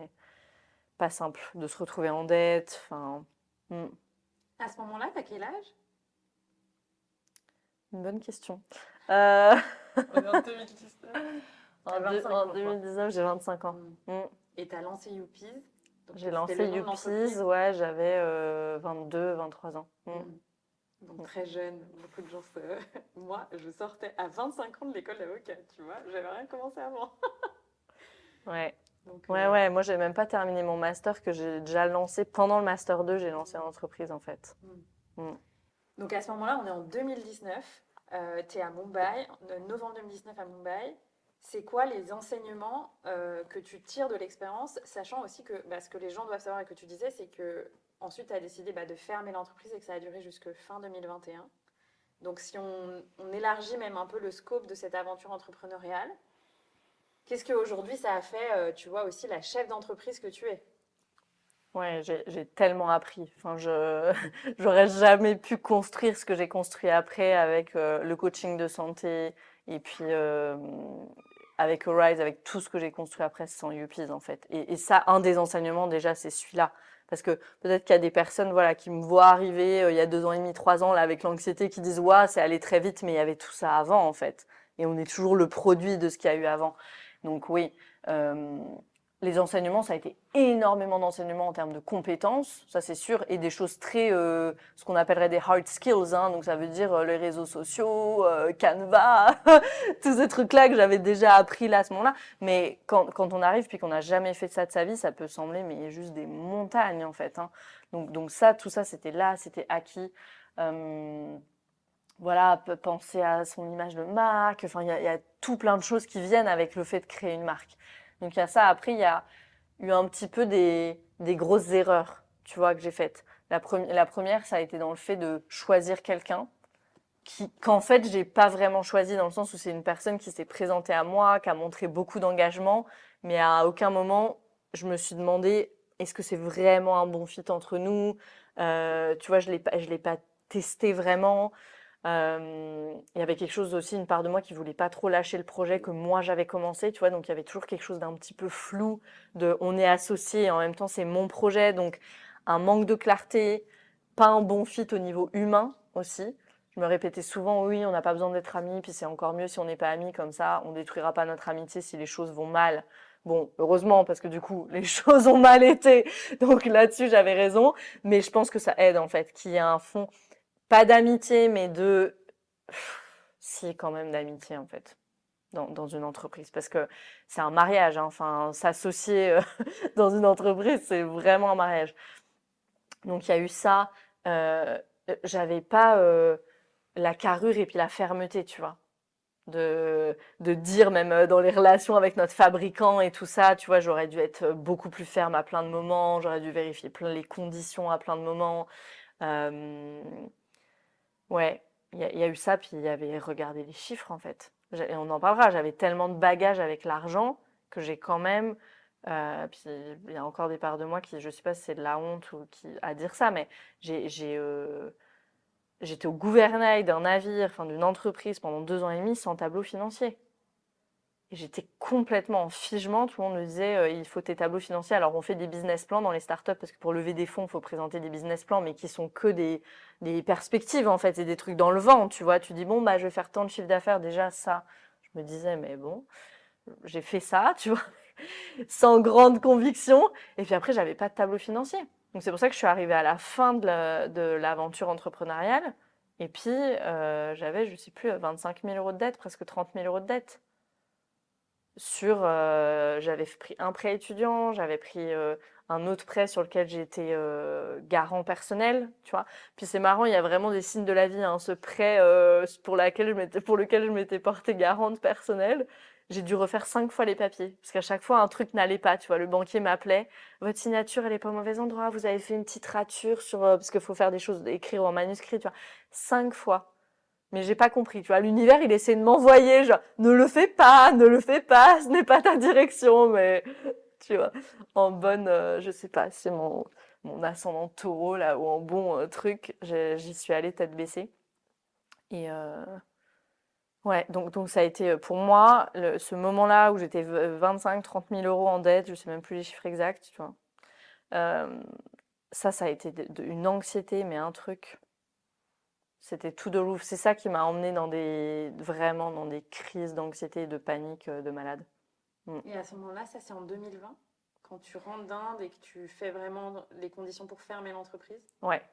pas simple de se retrouver en dette. Enfin, À ce moment-là, t'as quel âge? une bonne question. Euh, On est en 2019. en, T'as 25 en ans, quoi. 2019, j'ai 25 ans. Mm. Et t'as lancé Youpies. Donc, J'ai c'était lancé le nom de Youpies, l'entreprise. ouais, j'avais 22, 23 ans. Donc très jeune, beaucoup de gens se... Moi, je sortais à 25 ans de l'école d'avocat, tu vois. J'avais rien commencé avant. Ouais. Donc, Ouais, moi j'ai même pas terminé mon master que j'ai déjà lancé. Pendant le master 2, j'ai lancé l'entreprise en fait. Mm. Donc à ce moment-là, on est en 2019. Tu es à Mumbai, novembre 2019 à Mumbai. C'est quoi les enseignements que tu tires de l'expérience, sachant aussi que ce que les gens doivent savoir et que tu disais, c'est que ensuite tu as décidé de fermer l'entreprise et que ça a duré jusque fin 2021. Donc si on élargit même un peu le scope de cette aventure entrepreneuriale, qu'est-ce qu'aujourd'hui ça a fait, tu vois, aussi la chef d'entreprise que tu es? Ouais, j'ai tellement appris. Enfin, j'aurais jamais pu construire ce que j'ai construit après avec le coaching de santé et puis avec Arise, avec tout ce que j'ai construit après sans Youpies en fait. Et ça, un des enseignements déjà, c'est celui-là. Parce que peut-être qu'il y a des personnes voilà, qui me voient arriver il y a 2 ans et demi, 3 ans, là, avec l'anxiété, qui disent ouais, c'est allé très vite, mais il y avait tout ça avant en fait. Et on est toujours le produit de ce qu'il y a eu avant. Donc oui. Euh, les enseignements, ça a été énormément d'enseignements en termes de compétences, ça c'est sûr, et des choses très, ce qu'on appellerait des hard skills, hein, donc ça veut dire les réseaux sociaux, Canva, tous ces trucs-là que j'avais déjà appris là à ce moment-là. Mais quand on arrive puis qu'on n'a jamais fait ça de sa vie, ça peut sembler mais juste des montagnes en fait. Hein. Donc ça, tout ça, c'était là, c'était acquis. Voilà, penser à son image de marque, enfin il y a tout plein de choses qui viennent avec le fait de créer une marque. Donc il y a ça. Après, il y a eu un petit peu des grosses erreurs, tu vois, que j'ai faites. La première, ça a été dans le fait de choisir quelqu'un qu'en fait, j'ai pas vraiment choisi dans le sens où c'est une personne qui s'est présentée à moi, qui a montré beaucoup d'engagement, mais à aucun moment, je me suis demandé est-ce que c'est vraiment un bon fit entre nous. Tu vois, je l'ai pas testé vraiment. Il y avait quelque chose aussi, une part de moi qui voulait pas trop lâcher le projet que moi j'avais commencé, tu vois, donc il y avait toujours quelque chose d'un petit peu flou, de on est associés et en même temps c'est mon projet, donc un manque de clarté, pas un bon fit au niveau humain aussi. Je me répétais souvent, oui, on n'a pas besoin d'être amis, puis c'est encore mieux si on n'est pas amis, comme ça, on détruira pas notre amitié si les choses vont mal. Bon, heureusement, parce que du coup, les choses ont mal été, donc là-dessus j'avais raison, mais je pense que ça aide en fait, qu'il y ait un fond pas d'amitié, mais si, quand même d'amitié, en fait, dans une entreprise. Parce que c'est un mariage, hein. Enfin, s'associer dans une entreprise, c'est vraiment un mariage. Donc, il y a eu ça. Euh, J'avais pas la carrure et puis la fermeté, tu vois. De dire, même dans les relations avec notre fabricant et tout ça, tu vois, j'aurais dû être beaucoup plus ferme à plein de moments, j'aurais dû vérifier plein les conditions à plein de moments. Euh, Ouais, il y a eu ça, puis il y avait regardé les chiffres en fait. Et on en parlera, j'avais tellement de bagages avec l'argent que j'ai quand même. Puis il y a encore des parts de moi qui, je sais pas si c'est de la honte ou qui à dire ça, mais j'ai j'étais au gouvernail d'un navire, enfin d'une entreprise pendant 2 ans et demi sans tableau financier. Et j'étais complètement en figement. Tout le monde me disait, il faut tes tableaux financiers. Alors, on fait des business plans dans les startups parce que pour lever des fonds, il faut présenter des business plans, mais qui sont que des perspectives, en fait, et des trucs dans le vent, tu vois. Tu dis, bon, bah, je vais faire tant de chiffre d'affaires. Déjà, ça, je me disais, mais bon, j'ai fait ça, tu vois, sans grande conviction. Et puis après, j'avais pas de tableau financier. Donc, c'est pour ça que je suis arrivée à la fin de l'aventure entrepreneuriale. Et puis, j'avais, je sais plus, 25 000 euros de dette, presque 30 000 euros de dette j'avais pris un prêt étudiant, j'avais pris un autre prêt sur lequel j'étais garant personnel, tu vois. Puis c'est marrant, il y a vraiment des signes de la vie, hein. Ce prêt pour lequel je m'étais portée garante personnelle, j'ai dû refaire 5 fois les papiers, parce qu'à chaque fois un truc n'allait pas, tu vois. Le banquier m'appelait, votre signature elle est pas au mauvais endroit, vous avez fait une petite rature sur parce qu'il faut faire des choses, écrire en manuscrit, tu vois. 5 fois. Mais j'ai pas compris, tu vois. L'univers, il essaie de m'envoyer, genre, ne le fais pas, ne le fais pas, ce n'est pas ta direction, mais, tu vois, en bonne, je sais pas, c'est mon ascendant taureau, là, ou en bon truc, j'y suis allée tête baissée. Et, ouais, donc ça a été, pour moi, ce moment-là où j'étais 25-30 000 euros en dette, je sais même plus les chiffres exacts, tu vois. Euh, ça a été une anxiété, mais un truc. C'était tout de l'ouf. C'est ça qui m'a emmenée vraiment dans des crises d'anxiété et de panique de malade. Mm. Et à ce moment-là, ça c'est en 2020, quand tu rentres d'Inde et que tu fais vraiment les conditions pour fermer l'entreprise. Ouais.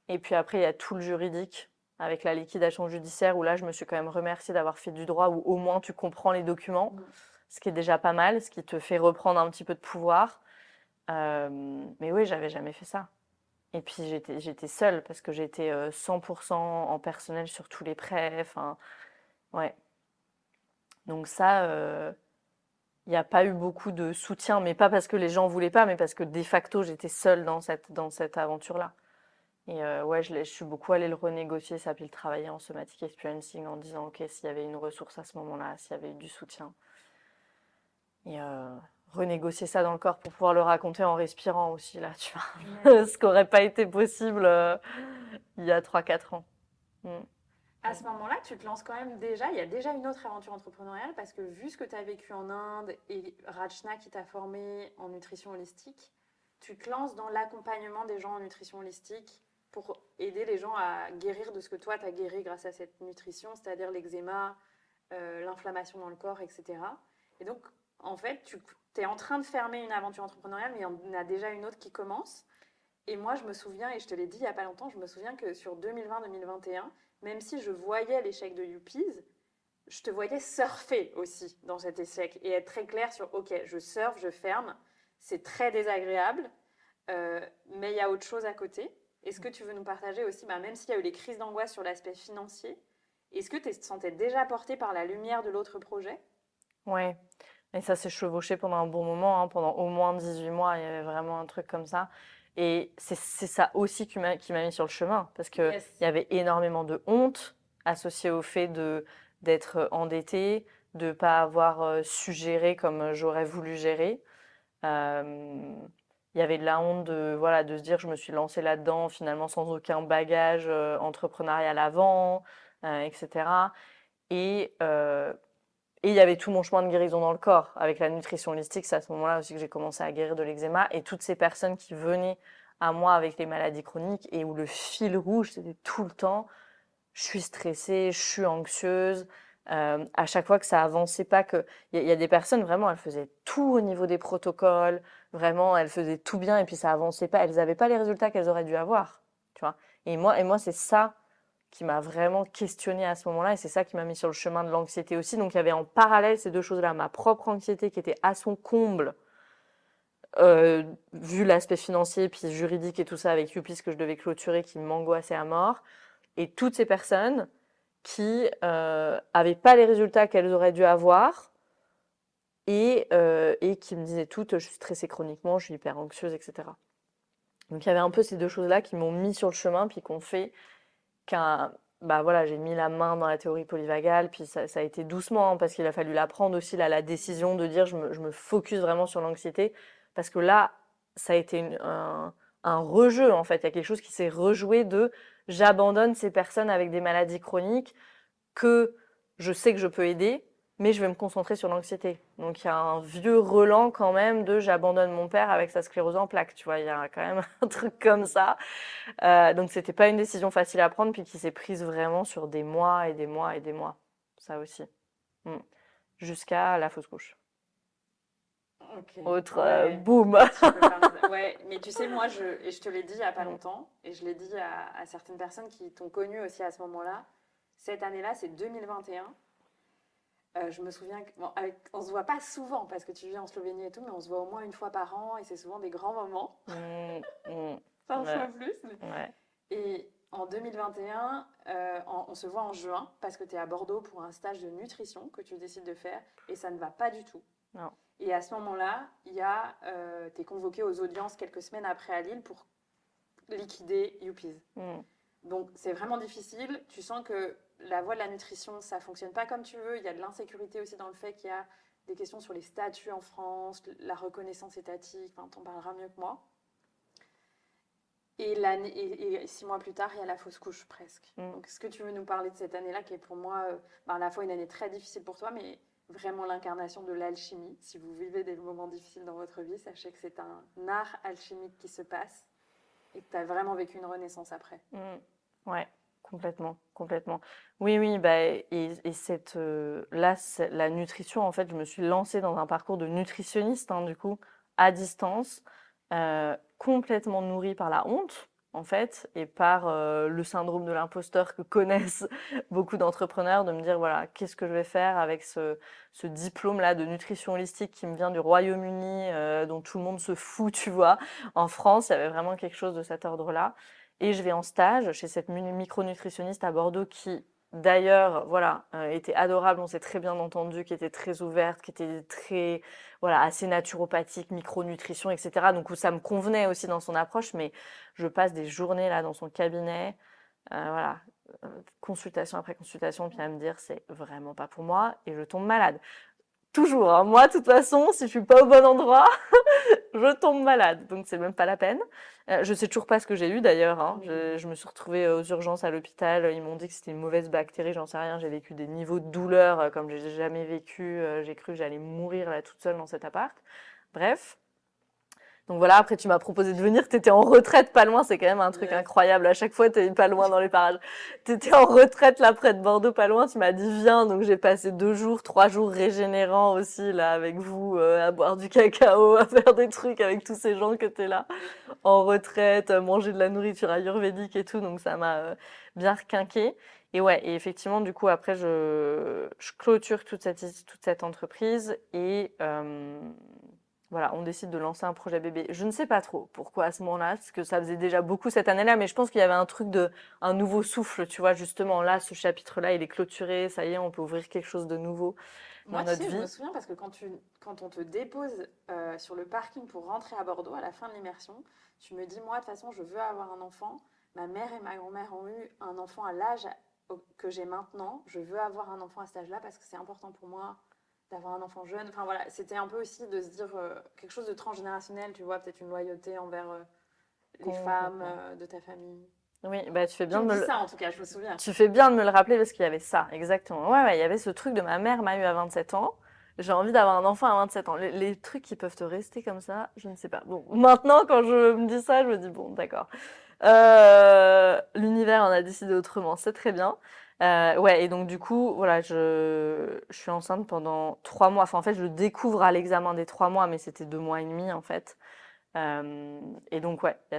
Et puis après, il y a tout le juridique avec la liquidation judiciaire où là, je me suis quand même remerciée d'avoir fait du droit où au moins tu comprends les documents, ce qui est déjà pas mal, ce qui te fait reprendre un petit peu de pouvoir. Mais oui, j'avais jamais fait ça. Et puis j'étais seule parce que j'étais 100% en personnel sur tous les prêts. Enfin, ouais. Donc ça, il n'y a pas eu beaucoup de soutien, mais pas parce que les gens voulaient pas, mais parce que de facto, j'étais seule dans cette aventure-là. Et ouais, je suis beaucoup allée le renégocier, ça, puis le travailler en somatic experiencing en disant, ok, s'il y avait une ressource à ce moment-là, s'il y avait eu du soutien. Et renégocier ça dans le corps pour pouvoir le raconter en respirant aussi, là, tu vois. Ce qui n'aurait pas été possible il y a 3-4 ans. Mm. À ce moment-là, tu te lances quand même déjà, il y a déjà une autre aventure entrepreneuriale parce que vu ce que tu as vécu en Inde et Rachna qui t'a formé en nutrition holistique, tu te lances dans l'accompagnement des gens en nutrition holistique pour aider les gens à guérir de ce que toi tu as guéri grâce à cette nutrition, c'est-à-dire l'eczéma, l'inflammation dans le corps, etc. Et donc, en fait, tu es en train de fermer une aventure entrepreneuriale, mais il y en a déjà une autre qui commence. Et moi, je me souviens, et je te l'ai dit il n'y a pas longtemps, je me souviens que sur 2020-2021, même si je voyais l'échec de Youpies, je te voyais surfer aussi dans cet échec et être très clair sur ok, je surfe, je ferme, c'est très désagréable, mais il y a autre chose à côté. Est-ce que tu veux nous partager aussi, même s'il y a eu les crises d'angoisse sur l'aspect financier, est-ce que tu te sentais déjà porté par la lumière de l'autre projet? Ouais. Et ça s'est chevauché pendant un bon moment, hein, pendant au moins 18 mois, il y avait vraiment un truc comme ça. Et c'est ça aussi qui m'a mis sur le chemin, parce qu'il Yes. y avait énormément de honte associée au fait d'être endettée, de ne pas avoir su gérer comme j'aurais voulu gérer. Euh, il y avait de la honte voilà, de se dire je me suis lancée là-dedans finalement sans aucun bagage entrepreneurial avant, etc. Et, euh, et il y avait tout mon chemin de guérison dans le corps. Avec la nutrition holistique, c'est à ce moment-là aussi que j'ai commencé à guérir de l'eczéma. Et toutes ces personnes qui venaient à moi avec les maladies chroniques et où le fil rouge, c'était tout le temps, je suis stressée, je suis anxieuse. À chaque fois que ça avançait pas, y a des personnes, vraiment, elles faisaient tout au niveau des protocoles. Vraiment, elles faisaient tout bien et puis ça avançait pas. Elles n'avaient pas les résultats qu'elles auraient dû avoir. Tu vois. Et moi c'est ça qui m'a vraiment questionnée à ce moment-là et c'est ça qui m'a mis sur le chemin de l'anxiété aussi. Donc il y avait en parallèle ces deux choses-là, ma propre anxiété qui était à son comble, vu l'aspect financier puis juridique et tout ça avec Youpis que je devais clôturer qui m'angoissait à mort, et toutes ces personnes qui avaient pas les résultats qu'elles auraient dû avoir et qui me disaient toutes, je suis stressée chroniquement, je suis hyper anxieuse, etc. Donc il y avait un peu ces deux choses-là qui m'ont mis sur le chemin puis qu'on fait bah voilà, j'ai mis la main dans la théorie polyvagale, puis ça a été doucement, hein, parce qu'il a fallu la prendre aussi, là, la décision de dire je me focus vraiment sur l'anxiété, parce que là, ça a été un rejeu, en fait. Il y a quelque chose qui s'est rejoué de j'abandonne ces personnes avec des maladies chroniques que je sais que je peux aider, mais je vais me concentrer sur l'anxiété. Donc il y a un vieux relent quand même de j'abandonne mon père avec sa sclérose en plaques, tu vois, il y a quand même un truc comme ça. Donc c'était pas une décision facile à prendre, puis qui s'est prise vraiment sur des mois et des mois et des mois. Ça aussi. Mm. Jusqu'à la fausse couche. Ok. Autre Ouais. boum. Tu peux faire ouais, mais tu sais, moi, et je te l'ai dit il n'y a pas longtemps, et je l'ai dit à certaines personnes qui t'ont connu aussi à ce moment-là. Cette année-là, c'est 2021. Je me souviens on se voit pas souvent parce que tu vis en Slovénie et tout, mais on se voit au moins une fois par an et c'est souvent des grands moments. Parfois Ouais. plus. Ouais. Et en 2021, on se voit en juin parce que tu es à Bordeaux pour un stage de nutrition que tu décides de faire et ça ne va pas du tout. Non. Et à ce moment-là, tu es convoqué aux audiences quelques semaines après à Lille pour liquider Youpies. Donc c'est vraiment difficile. Tu sens que la voie de la nutrition, ça fonctionne pas comme tu veux. Il y a de l'insécurité aussi dans le fait qu'il y a des questions sur les statuts en France, la reconnaissance étatique. Enfin, t'en parleras mieux que moi. Et 6 mois plus tard, il y a la fausse couche presque. Donc, est-ce que tu veux nous parler de cette année-là qui est pour moi à la fois une année très difficile pour toi, mais vraiment l'incarnation de l'alchimie. Si vous vivez des moments difficiles dans votre vie, sachez que c'est un art alchimique qui se passe et que tu as vraiment vécu une renaissance après. Ouais, complètement, complètement. Oui, oui, bah, et là, la nutrition, en fait, je me suis lancée dans un parcours de nutritionniste, hein, du coup, à distance, complètement nourrie par la honte, en fait, et par le syndrome de l'imposteur que connaissent beaucoup d'entrepreneurs, de me dire, voilà, qu'est-ce que je vais faire avec ce diplôme-là de nutrition holistique qui me vient du Royaume-Uni, dont tout le monde se fout, tu vois. En France, il y avait vraiment quelque chose de cet ordre-là. Et je vais en stage chez cette micronutritionniste à Bordeaux qui, d'ailleurs, voilà, était adorable, on s'est très bien entendu, qui était très ouverte, qui était très, voilà, assez naturopathique, micronutrition, etc. Donc ça me convenait aussi dans son approche, mais je passe des journées là dans son cabinet, voilà, consultation après consultation, puis à me dire c'est vraiment pas pour moi et je tombe malade. Toujours, hein. Moi, de toute façon, si je suis pas au bon endroit, je tombe malade, donc c'est même pas la peine. Je sais toujours pas ce que j'ai eu d'ailleurs, hein. Je me suis retrouvée aux urgences à l'hôpital, ils m'ont dit que c'était une mauvaise bactérie, j'en sais rien. J'ai vécu des niveaux de douleur comme j'ai jamais vécu. J'ai cru que j'allais mourir là toute seule dans cet appart. Bref. Donc voilà, après tu m'as proposé de venir, t'étais en retraite pas loin, c'est quand même un truc incroyable. À chaque fois, t'es pas loin dans les parages. T'étais en retraite là près de Bordeaux, pas loin, tu m'as dit viens, donc j'ai passé 2 jours, 3 jours régénérants aussi là avec vous, à boire du cacao, à faire des trucs avec tous ces gens qui étaient là en retraite, manger de la nourriture ayurvédique et tout, donc ça m'a bien requinqué. Et ouais, et effectivement, du coup, après, je clôture toute cette entreprise et voilà, on décide de lancer un projet bébé. Je ne sais pas trop pourquoi à ce moment-là, parce que ça faisait déjà beaucoup cette année-là, mais je pense qu'il y avait un truc un nouveau souffle, tu vois, justement, là, ce chapitre-là, il est clôturé, ça y est, on peut ouvrir quelque chose de nouveau dans Moi, tu notre sais, je vie. me souviens parce que quand on te dépose sur le parking pour rentrer à Bordeaux à la fin de l'immersion, tu me dis, moi, de toute façon, je veux avoir un enfant. Ma mère et ma grand-mère ont eu un enfant à l'âge que j'ai maintenant. Je veux avoir un enfant à cet âge-là parce que c'est important pour moi d'avoir un enfant jeune. Enfin voilà, c'était un peu aussi de se dire quelque chose de transgénérationnel, tu vois, peut-être une loyauté envers les femmes de ta famille. Oui, bah tu fais Tu bien de me me dis le... ça en tout cas, je me souviens. Tu fais bien de me le rappeler parce qu'il y avait ça, exactement. Ouais, ouais, il y avait ce truc de ma mère m'a eu à 27 ans. J'ai envie d'avoir un enfant à 27 ans. Les trucs qui peuvent te rester comme ça, je ne sais pas. Bon, maintenant, quand je me dis ça, je me dis, bon, d'accord. L'univers en a décidé autrement, c'est très bien. Ouais, et donc du coup, voilà, je suis enceinte pendant 3 mois. Enfin, en fait, je le découvre à l'examen des 3 mois, mais c'était 2 mois et demi, en fait. Et donc, ouais, il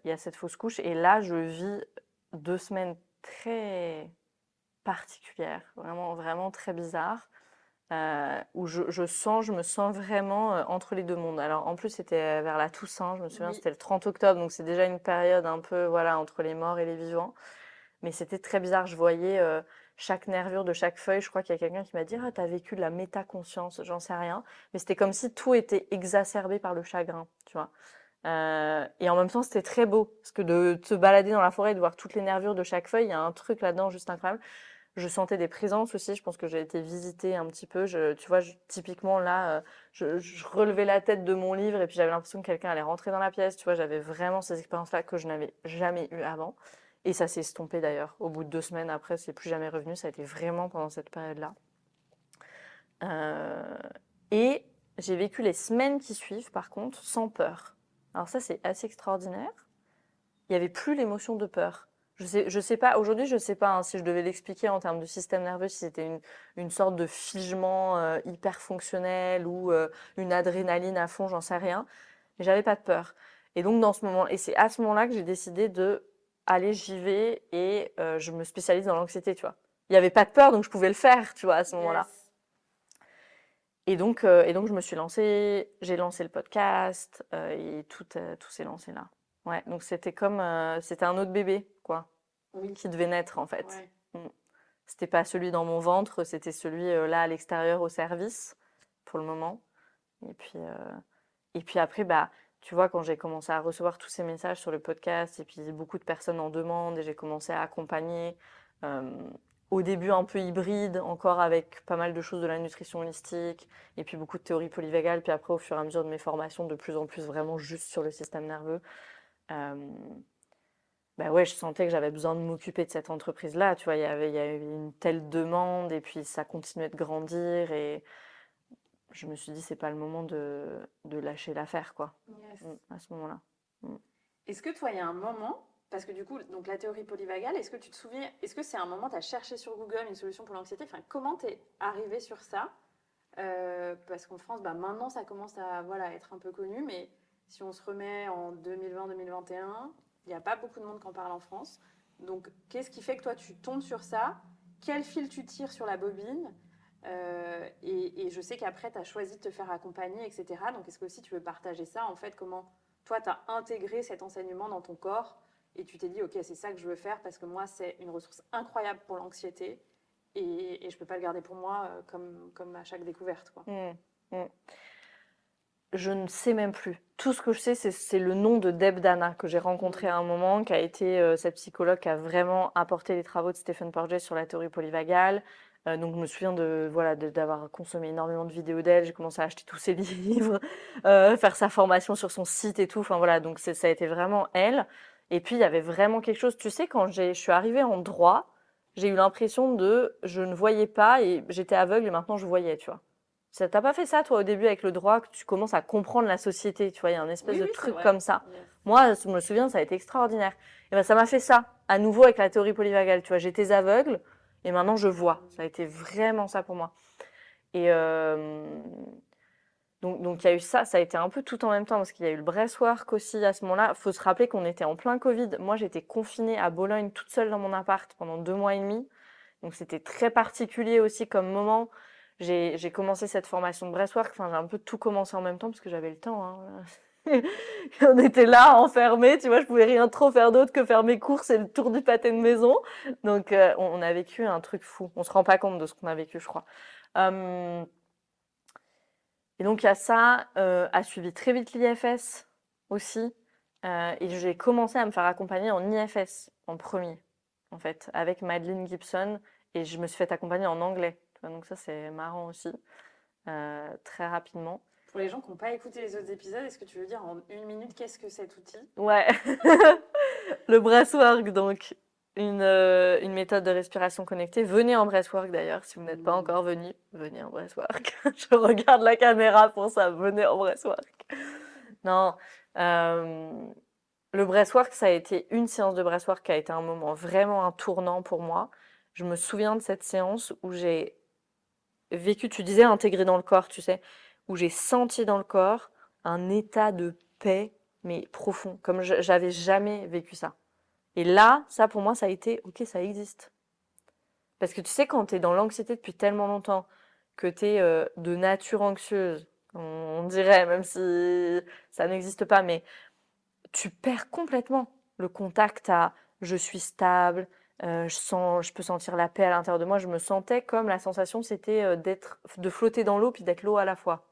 y a cette fausse couche. Et là, je vis 2 semaines très particulières, vraiment, vraiment très bizarres, où je me sens vraiment entre les deux mondes. Alors, en plus, c'était vers la Toussaint, je me souviens, Oui. c'était le 30 octobre, donc c'est déjà une période un peu, voilà, entre les morts et les vivants. Mais c'était très bizarre, je voyais chaque nervure de chaque feuille. Je crois qu'il y a quelqu'un qui m'a dit ah, t'as vécu de la métaconscience, j'en sais rien. Mais c'était comme si tout était exacerbé par le chagrin, tu vois. Et en même temps, c'était très beau, parce que de te balader dans la forêt et de voir toutes les nervures de chaque feuille, il y a un truc là-dedans juste incroyable. Je sentais des présences aussi, je pense que j'ai été visiter un petit peu. Tu vois, typiquement là, je relevais la tête de mon livre et puis j'avais l'impression que quelqu'un allait rentrer dans la pièce. Tu vois, j'avais vraiment ces expériences-là que je n'avais jamais eues avant. Et ça s'est estompé d'ailleurs. Au bout de 2 semaines après, c'est plus jamais revenu. Ça a été vraiment pendant cette période-là. Euh, et j'ai vécu les semaines qui suivent, par contre, sans peur. Alors ça, c'est assez extraordinaire. Il n'y avait plus l'émotion de peur. Je sais pas, aujourd'hui, je sais pas hein, si je devais l'expliquer en termes de système nerveux, si c'était une sorte de figement hyper fonctionnel ou une adrénaline à fond, j'en sais rien. Mais j'avais pas de peur. Et donc, et c'est à ce moment-là que j'ai décidé de aller, j'y vais et je me spécialise dans l'anxiété, tu vois. Il n'y avait pas de peur, donc je pouvais le faire, tu vois, à ce moment-là. Yes. Et donc, je me suis lancée, j'ai lancé le podcast et tout s'est lancé là. Ouais, donc c'était un autre bébé, quoi, Oui. qui devait naître en fait. Ouais. C'était pas celui dans mon ventre, c'était celui là à l'extérieur au service pour le moment. Et puis après, bah, tu vois, quand j'ai commencé à recevoir tous ces messages sur le podcast et puis beaucoup de personnes en demandent et j'ai commencé à accompagner. euh, Au début un peu hybride, encore avec pas mal de choses de la nutrition holistique et puis beaucoup de théorie polyvagale. Puis après, au fur et à mesure de mes formations, de plus en plus vraiment juste sur le système nerveux. Euh, Bah ouais, je sentais que j'avais besoin de m'occuper de cette entreprise-là. Tu vois, il y avait une telle demande et puis ça continuait de grandir et je me suis dit, c'est pas le moment de lâcher l'affaire, quoi, Yes. à ce moment-là. Est-ce que toi, il y a un moment, parce que du coup, donc la théorie polyvagale, est-ce que tu te souviens, est-ce que c'est un moment, tu as cherché sur Google une solution pour l'anxiété? Enfin, comment t'es arrivé sur ça? Parce qu'en France, bah, maintenant, ça commence à voilà, être un peu connu, mais si on se remet en 2020-2021, il n'y a pas beaucoup de monde qui en parle en France. Donc, qu'est-ce qui fait que toi, tu tombes sur ça? Quel fil tu tires sur la bobine? Et je sais qu'après, tu as choisi de te faire accompagner, etc. Donc, est-ce que aussi tu veux partager ça? En fait, comment toi, tu as intégré cet enseignement dans ton corps et tu t'es dit, OK, c'est ça que je veux faire parce que moi, c'est une ressource incroyable pour l'anxiété et je ne peux pas le garder pour moi comme à chaque découverte, quoi. Je ne sais même plus. Tout ce que je sais, c'est le nom de Deb Dana que j'ai rencontré à un moment, qui a été cette psychologue qui a vraiment apporté les travaux de Stephen Porges sur la théorie polyvagale. Donc je me souviens d'avoir consommé énormément de vidéos d'elle. J'ai commencé à acheter tous ses livres, faire sa formation sur son site et tout. Enfin voilà, donc ça a été vraiment elle. Et puis il y avait vraiment quelque chose. Tu sais, quand je suis arrivée en droit, j'ai eu l'impression je ne voyais pas et j'étais aveugle et maintenant je voyais, tu vois. T'as pas fait ça, toi, au début, avec le droit, que tu commences à comprendre la société, tu vois, il y a un espèce de Oui, c'est truc vrai. comme ça. Yes. Moi, je me souviens, ça a été extraordinaire. Et ben, ça m'a fait ça, à nouveau avec la théorie polyvagale, tu vois, j'étais aveugle, et maintenant je vois. Ça a été vraiment ça pour moi. Et donc il y a eu ça a été un peu tout en même temps, parce qu'il y a eu le breathwork aussi à ce moment-là. Faut se rappeler qu'on était en plein Covid. Moi, j'étais confinée à Bologne, toute seule dans mon appart, pendant 2 mois et demi. Donc c'était très particulier aussi comme moment. J'ai commencé cette formation de breathwork, enfin j'ai un peu tout commencé en même temps parce que j'avais le temps. Hein. On était là, enfermés, tu vois, je pouvais rien trop faire d'autre que faire mes courses et le tour du pâté de maison. Donc on a vécu un truc fou. On se rend pas compte de ce qu'on a vécu, je crois. Et donc il y a ça, a suivi très vite l'IFS aussi. Et j'ai commencé à me faire accompagner en IFS en premier, en fait, avec Madeleine Gibson. Et je me suis fait accompagner en anglais. Donc ça, c'est marrant aussi, très rapidement. Pour les gens qui n'ont pas écouté les autres épisodes, est-ce que tu veux dire en 1 minute qu'est-ce que cet outil? Ouais, le breathwork, donc une méthode de respiration connectée. Venez en breathwork d'ailleurs, si vous n'êtes pas encore venu, venez en breathwork. Je regarde la caméra pour ça, venez en breathwork. Non, le breathwork, ça a été une séance de breathwork qui a été un moment vraiment un tournant pour moi. Je me souviens de cette séance où j'ai vécu, tu disais intégré dans le corps, tu sais, où j'ai senti dans le corps un état de paix, mais profond, comme j'avais jamais vécu ça. Et là, ça pour moi, ça a été, ok, ça existe. Parce que tu sais, quand tu es dans l'anxiété depuis tellement longtemps, que tu es de nature anxieuse, on dirait, même si ça n'existe pas, mais tu perds complètement le contact à je suis stable, je peux sentir la paix à l'intérieur de moi. Je me sentais comme la sensation, c'était de flotter dans l'eau puis d'être l'eau à la fois.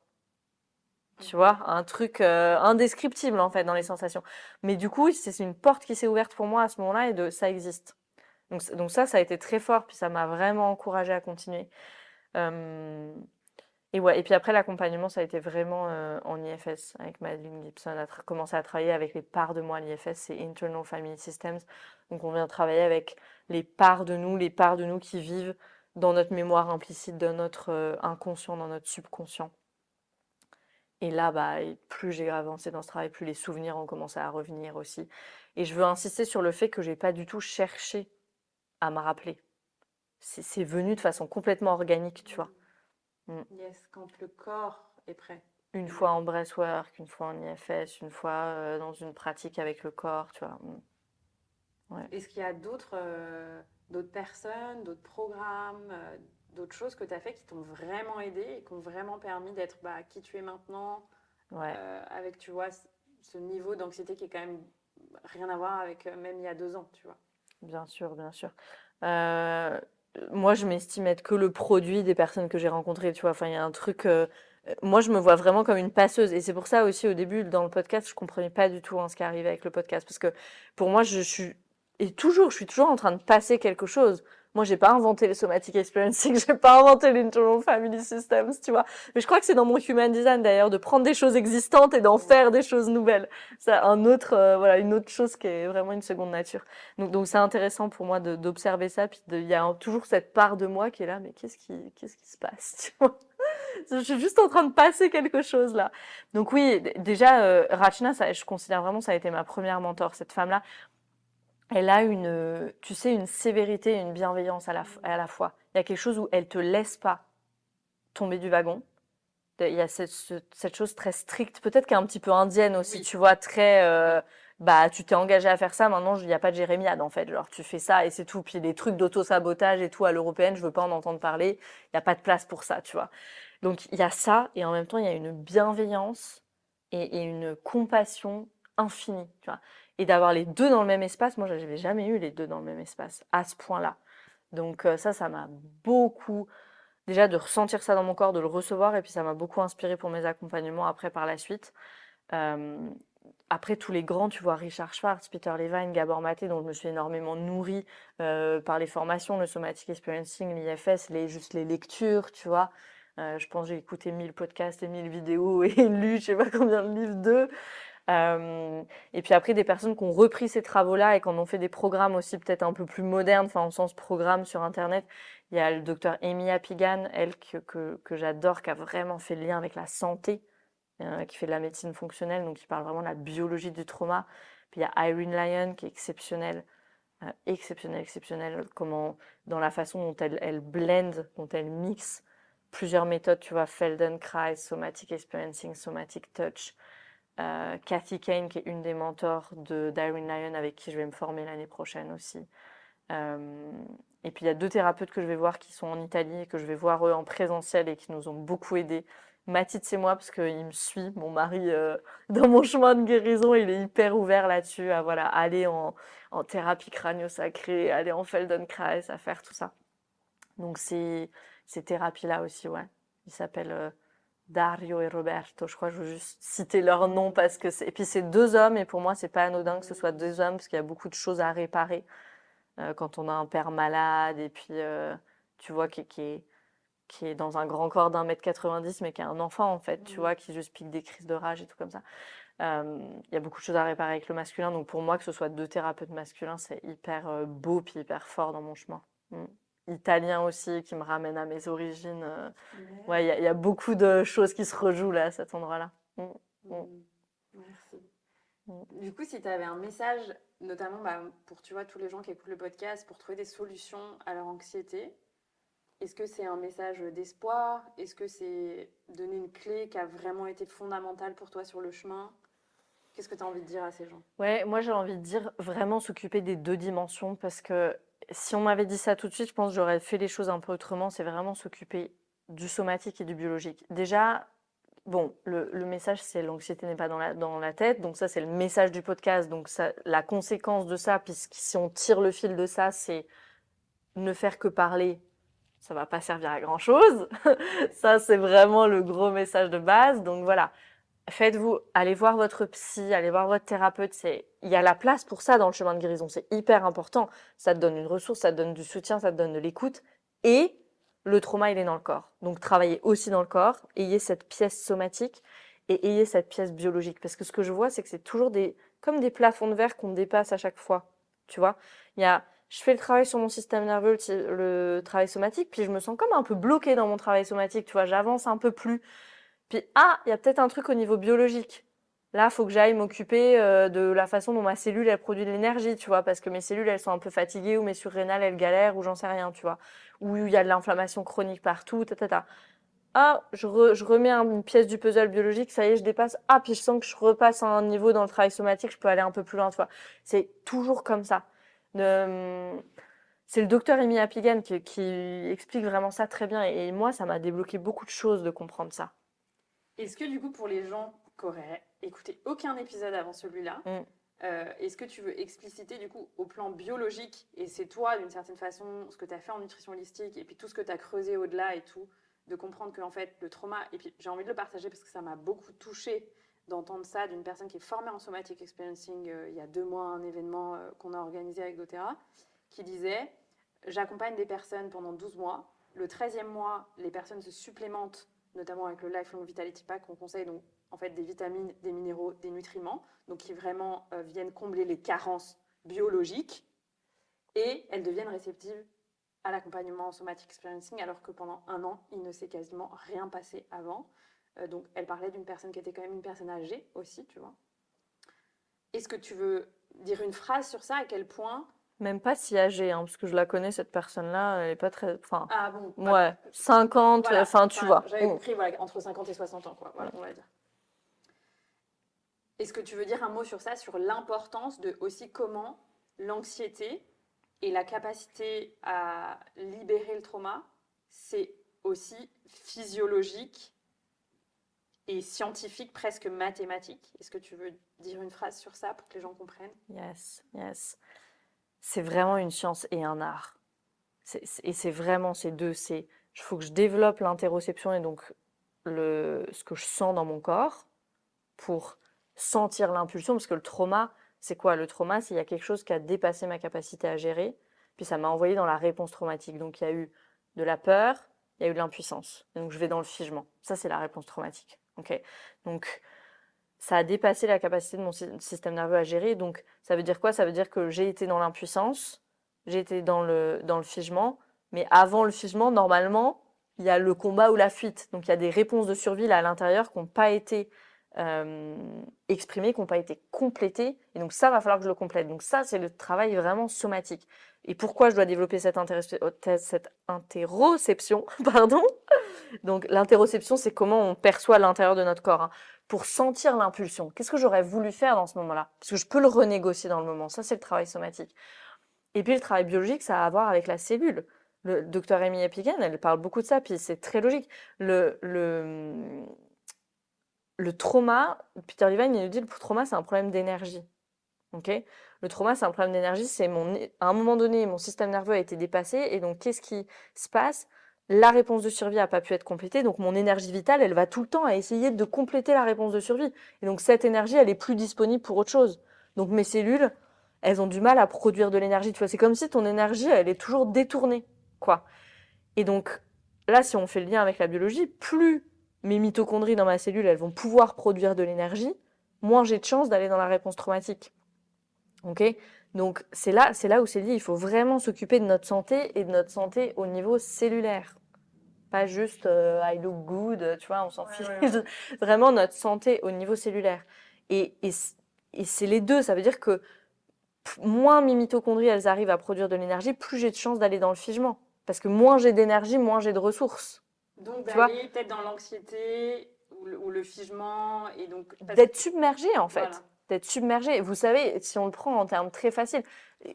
Tu vois, un truc indescriptible en fait dans les sensations. Mais du coup, c'est une porte qui s'est ouverte pour moi à ce moment-là et ça existe. Donc ça a été très fort, puis ça m'a vraiment encouragée à continuer. Euh, et ouais, et puis après l'accompagnement, ça a été vraiment en IFS avec Madeline Gibson. On a commencé à travailler avec les parts de moi. L'IFS, c'est Internal Family Systems. Donc on vient travailler avec les parts de nous qui vivent dans notre mémoire implicite, dans notre inconscient, dans notre subconscient. Et là, bah, plus j'ai avancé dans ce travail, plus les souvenirs ont commencé à revenir aussi. Et je veux insister sur le fait que j'ai pas du tout cherché à me rappeler. C'est venu de façon complètement organique, tu vois. Yes, quand le corps est prêt. Une fois en breathwork, une fois en IFS, une fois dans une pratique avec le corps, tu vois. Ouais. Est-ce qu'il y a d'autres personnes, d'autres programmes, d'autres choses que tu as fait qui t'ont vraiment aidé et qui ont vraiment permis d'être qui tu es maintenant, Ouais. avec, tu vois, ce niveau d'anxiété qui est quand même rien à voir avec même il y a 2 ans, tu vois. Bien sûr, bien sûr. Moi, je m'estime être que le produit des personnes que j'ai rencontrées, tu vois. Enfin, il y a un truc. Moi, je me vois vraiment comme une passeuse. Et c'est pour ça aussi, au début, dans le podcast, je comprenais pas du tout ce qui arrivait avec le podcast. Parce que pour moi, je suis. Et toujours, je suis toujours en train de passer quelque chose. Moi, j'ai pas inventé les somatic experiencing, j'ai pas inventé l'internal family systems, tu vois. Mais je crois que c'est dans mon human design d'ailleurs, de prendre des choses existantes et d'en faire des choses nouvelles. C'est voilà, une autre chose qui est vraiment une seconde nature. Donc c'est intéressant pour moi d'observer ça, puis il y a toujours cette part de moi qui est là, mais qu'est-ce qui se passe, tu vois? Je suis juste en train de passer quelque chose là. Donc oui, déjà, Rachna, je considère vraiment ça a été ma première mentor, cette femme-là. Elle a tu sais, une sévérité et une bienveillance à la fois. Il y a quelque chose où elle te laisse pas tomber du wagon. Il y a cette chose très stricte, peut-être qu'elle est un petit peu indienne aussi, Oui. tu vois, très tu t'es engagé à faire ça, maintenant il n'y a pas de jérémiade en fait, genre tu fais ça et c'est tout. Puis les trucs d'auto-sabotage et tout à l'européenne, je veux pas en entendre parler, il n'y a pas de place pour ça, tu vois. Donc il y a ça, et en même temps il y a une bienveillance et une compassion infinie, tu vois. Et d'avoir les deux dans le même espace, moi j'avais jamais eu les deux dans le même espace, à ce point-là. Donc ça m'a beaucoup, déjà de ressentir ça dans mon corps, de le recevoir, et puis ça m'a beaucoup inspiré pour mes accompagnements après par la suite. Euh, Après tous les grands, tu vois, Richard Schwartz, Peter Levine, Gabor Maté, dont je me suis énormément nourrie par les formations, le Somatic Experiencing, l'IFS, juste les lectures, tu vois. Je pense que j'ai écouté 1000 podcasts et 1000 vidéos et lu je sais pas combien de livres d'eux. Et puis après, des personnes qui ont repris ces travaux-là et qui en ont fait des programmes aussi peut-être un peu plus modernes, enfin en sens programme sur Internet. Il y a le docteur Amy Apigan, elle que j'adore, qui a vraiment fait le lien avec la santé, qui fait de la médecine fonctionnelle, donc qui parle vraiment de la biologie du trauma. Puis il y a Irene Lyon qui est exceptionnelle, exceptionnelle, comment, dans la façon dont elle blend, dont elle mixe plusieurs méthodes, tu vois, Feldenkrais, Somatic Experiencing, Somatic Touch. Kathy Kane, qui est une des mentors d'Irene Lyon, avec qui je vais me former l'année prochaine aussi. Et puis il y a 2 thérapeutes que je vais voir qui sont en Italie et que je vais voir eux en présentiel et qui nous ont beaucoup aidés. Mathilde, c'est moi parce qu'il me suit, mon mari, dans mon chemin de guérison, il est hyper ouvert là-dessus, à voilà, aller en thérapie crânio-sacrée, aller en Feldenkrais, à faire tout ça. Donc ces thérapies-là aussi, ouais. Ils s'appellent Dario et Roberto, je crois que je veux juste citer leur nom parce que c'est... Et puis c'est 2 hommes et pour moi c'est pas anodin que ce soit 2 hommes parce qu'il y a beaucoup de choses à réparer quand on a un père malade et puis tu vois qui est dans un grand corps d'1,90 m mais qui est un enfant en fait, tu vois, qui juste pique des crises de rage et tout comme ça. Il y a beaucoup de choses à réparer avec le masculin, donc pour moi que ce soit 2 thérapeutes masculins c'est hyper beau puis hyper fort dans mon chemin. Italien aussi qui me ramène à mes origines. Ouais, il y a beaucoup de choses qui se rejouent là à cet endroit-là. Merci. Mm. Du coup, si tu avais un message, notamment pour tu vois, tous les gens qui écoutent le podcast, pour trouver des solutions à leur anxiété, est-ce que c'est un message d'espoir? Est-ce que c'est donner une clé qui a vraiment été fondamentale pour toi sur le chemin? Qu'est-ce que tu as envie de dire à ces gens? Ouais, moi j'ai envie de dire vraiment s'occuper des 2 dimensions parce que si on m'avait dit ça tout de suite, je pense que j'aurais fait les choses un peu autrement. C'est vraiment s'occuper du somatique et du biologique. Déjà, bon, le message c'est l'anxiété n'est pas dans la tête, donc ça c'est le message du podcast. Donc ça, la conséquence de ça, puisque si on tire le fil de ça, c'est ne faire que parler, ça va pas servir à grand chose. Ça c'est vraiment le gros message de base. Donc voilà, faites-vous, allez voir votre psy, allez voir votre thérapeute. Il y a la place pour ça dans le chemin de guérison. C'est hyper important. Ça te donne une ressource, ça te donne du soutien, ça te donne de l'écoute. Et le trauma, il est dans le corps. Donc, travaillez aussi dans le corps. Ayez cette pièce somatique et ayez cette pièce biologique. Parce que ce que je vois, c'est que c'est toujours comme des plafonds de verre qu'on dépasse à chaque fois. Tu vois, je fais le travail sur mon système nerveux, le travail somatique, puis je me sens comme un peu bloquée dans mon travail somatique. Tu vois, j'avance un peu plus. Puis, il y a peut-être un truc au niveau biologique. Là, il faut que j'aille m'occuper de la façon dont ma cellule, elle produit de l'énergie, tu vois, parce que mes cellules, elles sont un peu fatiguées, ou mes surrénales, elles galèrent, ou j'en sais rien, tu vois. Ou il y a de l'inflammation chronique partout, ta. Je remets une pièce du puzzle biologique, ça y est, je dépasse. Puis je sens que je repasse à un niveau dans le travail somatique, je peux aller un peu plus loin, tu vois. C'est toujours comme ça. C'est le docteur Amy Apigan qui explique vraiment ça très bien. Et moi, ça m'a débloqué beaucoup de choses de comprendre ça. Est-ce que du coup, pour les gens qui auraient écouté aucun épisode avant celui-là, est-ce que tu veux expliciter du coup au plan biologique, et c'est toi d'une certaine façon, ce que tu as fait en nutrition holistique, et puis tout ce que tu as creusé au-delà et tout, de comprendre que en fait, le trauma, et puis j'ai envie de le partager parce que ça m'a beaucoup touchée d'entendre ça d'une personne qui est formée en somatic experiencing il y a 2 mois, un événement qu'on a organisé avec doTERRA, qui disait « J'accompagne des personnes pendant 12 mois. Le 13e mois, les personnes se supplémentent, notamment avec le Lifelong Vitality Pack qu'on conseille, donc en fait des vitamines, des minéraux, des nutriments, donc qui vraiment viennent combler les carences biologiques, et elles deviennent réceptives à l'accompagnement en somatic experiencing, alors que pendant 1 an, il ne s'est quasiment rien passé avant. Donc elle parlait d'une personne qui était quand même une personne âgée aussi, tu vois. Est-ce que tu veux dire une phrase sur ça, à quel point... Même pas si âgée, hein, parce que je la connais, cette personne-là, elle est pas très... Enfin, Ah bon, ouais, 50, voilà, tu vois. J'avais compris, voilà, entre 50 et 60 ans, quoi, voilà, on va dire. Est-ce que tu veux dire un mot sur ça, sur l'importance de aussi comment l'anxiété et la capacité à libérer le trauma, c'est aussi physiologique et scientifique, presque mathématique. Est-ce que tu veux dire une phrase sur ça pour que les gens comprennent? Yes. C'est vraiment une science et un art. Et c'est vraiment ces deux. Il faut que je développe l'interoception et donc ce que je sens dans mon corps pour sentir l'impulsion. Parce que le trauma, c'est quoi? Le trauma, c'est il y a quelque chose qui a dépassé ma capacité à gérer. Puis ça m'a envoyé dans la réponse traumatique. Donc il y a eu de la peur, il y a eu de l'impuissance. Et donc je vais dans le figement. Ça, c'est la réponse traumatique. Okay, donc ça a dépassé la capacité de mon système nerveux à gérer. Donc ça veut dire quoi? Ça veut dire que j'ai été dans l'impuissance, j'ai été dans le figement, mais avant le figement, normalement, il y a le combat ou la fuite. Donc il y a des réponses de survie là à l'intérieur qui n'ont pas été exprimées, qui n'ont pas été complétées. Et donc ça, va falloir que je le complète. Donc ça, c'est le travail vraiment somatique. Et pourquoi je dois développer cette interoception, pardon. Donc l'interoception, c'est comment on perçoit l'intérieur de notre corps, hein, pour sentir l'impulsion. Qu'est-ce que j'aurais voulu faire dans ce moment-là? Parce que je peux le renégocier dans le moment. Ça, c'est le travail somatique. Et puis le travail biologique, ça a à voir avec la cellule. Le docteur Amy Apigan, elle parle beaucoup de ça, puis c'est très logique. Le trauma, Peter Levine, il nous dit le trauma, c'est un problème d'énergie. Okay, le trauma, c'est un problème d'énergie. À un moment donné, mon système nerveux a été dépassé. Et donc, qu'est-ce qui se passe? La réponse de survie n'a pas pu être complétée. Donc, mon énergie vitale, elle va tout le temps à essayer de compléter la réponse de survie. Et donc, cette énergie, elle est plus disponible pour autre chose. Donc, mes cellules, elles ont du mal à produire de l'énergie. Tu vois, c'est comme si ton énergie, elle est toujours détournée, quoi. Et donc, là, si on fait le lien avec la biologie, plus mes mitochondries dans ma cellule, elles vont pouvoir produire de l'énergie, moins j'ai de chances d'aller dans la réponse traumatique. Okay, donc c'est là où c'est dit, il faut vraiment s'occuper de notre santé et de notre santé au niveau cellulaire. Pas juste I look good, tu vois, on s'en fiche. Ouais. Vraiment notre santé au niveau cellulaire. Et c'est les deux, ça veut dire que moins mes mitochondries elles arrivent à produire de l'énergie, plus j'ai de chances d'aller dans le figement. Parce que moins j'ai d'énergie, moins j'ai de ressources. Donc d'aller peut-être dans l'anxiété ou le figement. Et donc d'être submergé en fait. Voilà. D'être submergé. Vous savez, si on le prend en termes très faciles,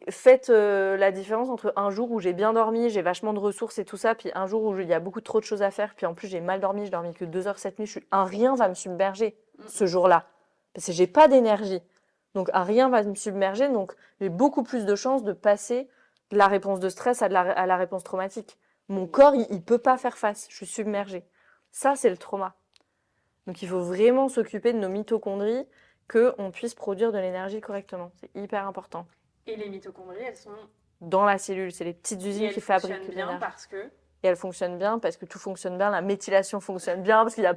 faites la différence entre un jour où j'ai bien dormi, j'ai vachement de ressources et tout ça, puis un jour où il y a beaucoup trop de choses à faire, puis en plus j'ai mal dormi, je dormis que 2 heures cette nuit, un rien va me submerger ce jour-là, parce que j'ai pas d'énergie. Donc un rien va me submerger, donc j'ai beaucoup plus de chances de passer de la réponse de stress à la réponse traumatique. Mon corps, il peut pas faire face, je suis submergée. Ça, c'est le trauma. Donc il faut vraiment s'occuper de nos mitochondries, qu'on puisse produire de l'énergie correctement. C'est hyper important. Et les mitochondries, elles sont... Dans la cellule, c'est les petites Et usines elles qui fabriquent fonctionnent bien l'énergie. parce que... Et elles fonctionnent bien parce que tout fonctionne bien, la méthylation fonctionne bien, parce qu'il n'y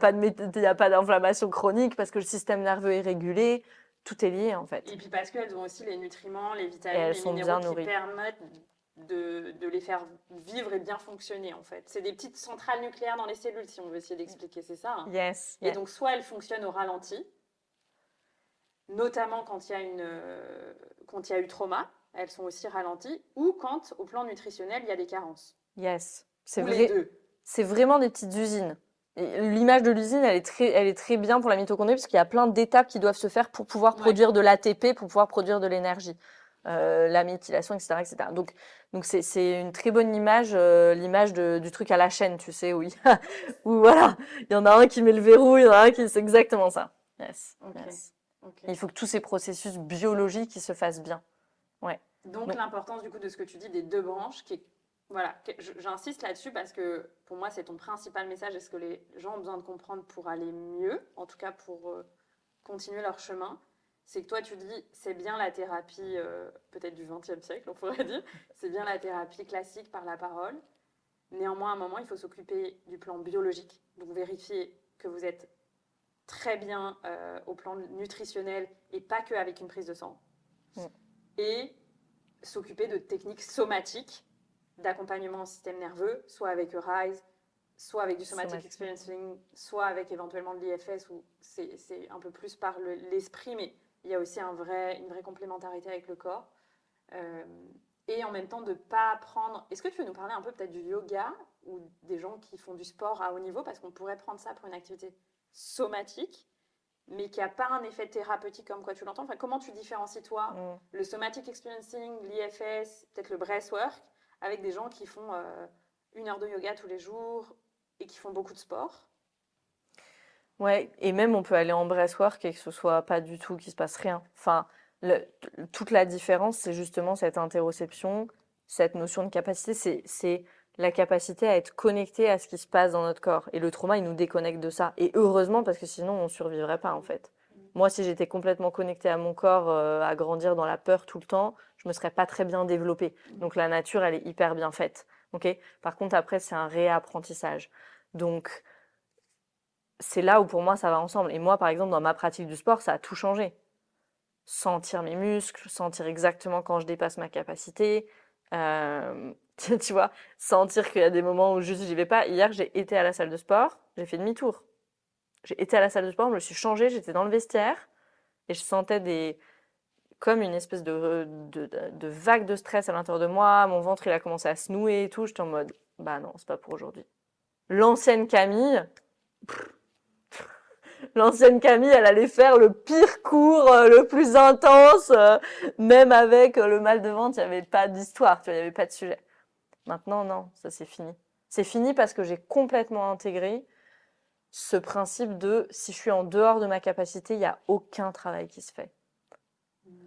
a pas d'inflammation chronique, parce que le système nerveux est régulé. Tout est lié en fait. Et puis parce qu'elles ont aussi les nutriments, les Et vitamines, elles les sont minéraux bien qui nourries. permettent de les faire vivre et bien fonctionner en fait. C'est des petites centrales nucléaires dans les cellules, si on veut essayer d'expliquer, c'est ça. Hein. Yes. Et donc soit elles fonctionnent au ralenti, notamment quand il y a eu trauma, elles sont aussi ralenties, ou quand au plan nutritionnel il y a des carences. Yes. C'est Ou vrai. les deux. C'est vraiment des petites usines. Et l'image de l'usine, elle est très bien pour la mitochondrie parce qu'il y a plein d'étapes qui doivent se faire pour pouvoir produire de l'ATP, pour pouvoir produire de l'énergie. La méthylation, etc., etc. Donc c'est une très bonne image, l'image du truc à la chaîne, tu sais, où voilà, il y en a un qui met le verrou, il y en a un qui... C'est exactement ça. Yes. Ok. Yes. Ok. Il faut que tous ces processus biologiques ils se fassent bien. Ouais. Donc l'importance du coup de ce que tu dis des deux branches, voilà, j'insiste là-dessus parce que pour moi c'est ton principal message et ce que les gens ont besoin de comprendre pour aller mieux, en tout cas pour continuer leur chemin. C'est que toi tu dis c'est bien la thérapie peut-être du XXe siècle on pourrait dire, c'est bien la thérapie classique par la parole. Néanmoins à un moment il faut s'occuper du plan biologique, donc vérifier que vous êtes très bien au plan nutritionnel et pas qu'avec une prise de sang. Et s'occuper de techniques somatiques d'accompagnement au système nerveux, soit avec Rise, soit avec du somatic experiencing, soit avec éventuellement de l'IFS, où c'est un peu plus par l'esprit, mais il y a aussi une vraie complémentarité avec le corps. Et en même temps, de ne pas prendre... Est-ce que tu veux nous parler un peu peut-être du yoga ou des gens qui font du sport à haut niveau, parce qu'on pourrait prendre ça pour une activité somatique, mais qui n'a pas un effet thérapeutique comme quoi tu l'entends. Enfin, comment tu différencies, toi, le somatic experiencing, l'IFS, peut-être le breathwork, avec des gens qui font 1 heure de yoga tous les jours et qui font beaucoup de sport? Ouais, et même on peut aller en breathwork et que ce soit pas du tout, qu'il se passe rien. Enfin, toute la différence, c'est justement cette interoception, cette notion de capacité, c'est la capacité à être connecté à ce qui se passe dans notre corps. Et le trauma, il nous déconnecte de ça. Et heureusement, parce que sinon, on survivrait pas, en fait. Moi, si j'étais complètement connectée à mon corps, à grandir dans la peur tout le temps, je me serais pas très bien développée. Donc la nature, elle est hyper bien faite. Ok. Par contre, après, c'est un réapprentissage. Donc c'est là où pour moi ça va ensemble. Et moi, par exemple, dans ma pratique du sport, ça a tout changé. Sentir mes muscles, sentir exactement quand je dépasse ma capacité. Tu vois, sentir qu'il y a des moments où juste j'y vais pas. Hier, j'ai été à la salle de sport, j'ai fait demi-tour. J'ai été à la salle de sport, je me suis changée, j'étais dans le vestiaire et je sentais comme une espèce de vague de stress à l'intérieur de moi. Mon ventre, il a commencé à se nouer et tout. J'étais en mode, bah non, c'est pas pour aujourd'hui. L'ancienne Camille, l'ancienne Camille, elle allait faire le pire cours, le plus intense, même avec le mal de ventre, il n'y avait pas d'histoire, tu vois, il n'y avait pas de sujet. Maintenant, non, ça c'est fini. C'est fini parce que j'ai complètement intégré ce principe de si je suis en dehors de ma capacité, il n'y a aucun travail qui se fait.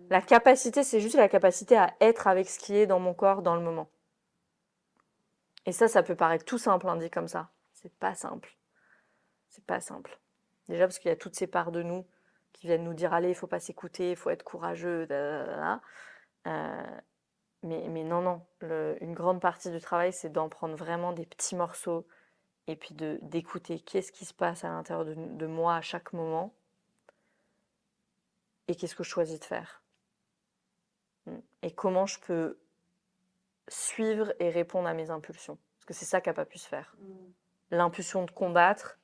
La capacité, c'est juste la capacité à être avec ce qui est dans mon corps dans le moment. Et ça peut paraître tout simple, hein, dit comme ça. C'est pas simple. C'est pas simple. Déjà parce qu'il y a toutes ces parts de nous qui viennent nous dire allez, il faut pas s'écouter, il faut être courageux, mais non. Une grande partie du travail, c'est d'en prendre vraiment des petits morceaux et puis d'écouter qu'est-ce qui se passe à l'intérieur de moi à chaque moment et qu'est-ce que je choisis de faire. Et comment je peux suivre et répondre à mes impulsions. Parce que c'est ça qui n'a pas pu se faire. L'impulsion de combattre,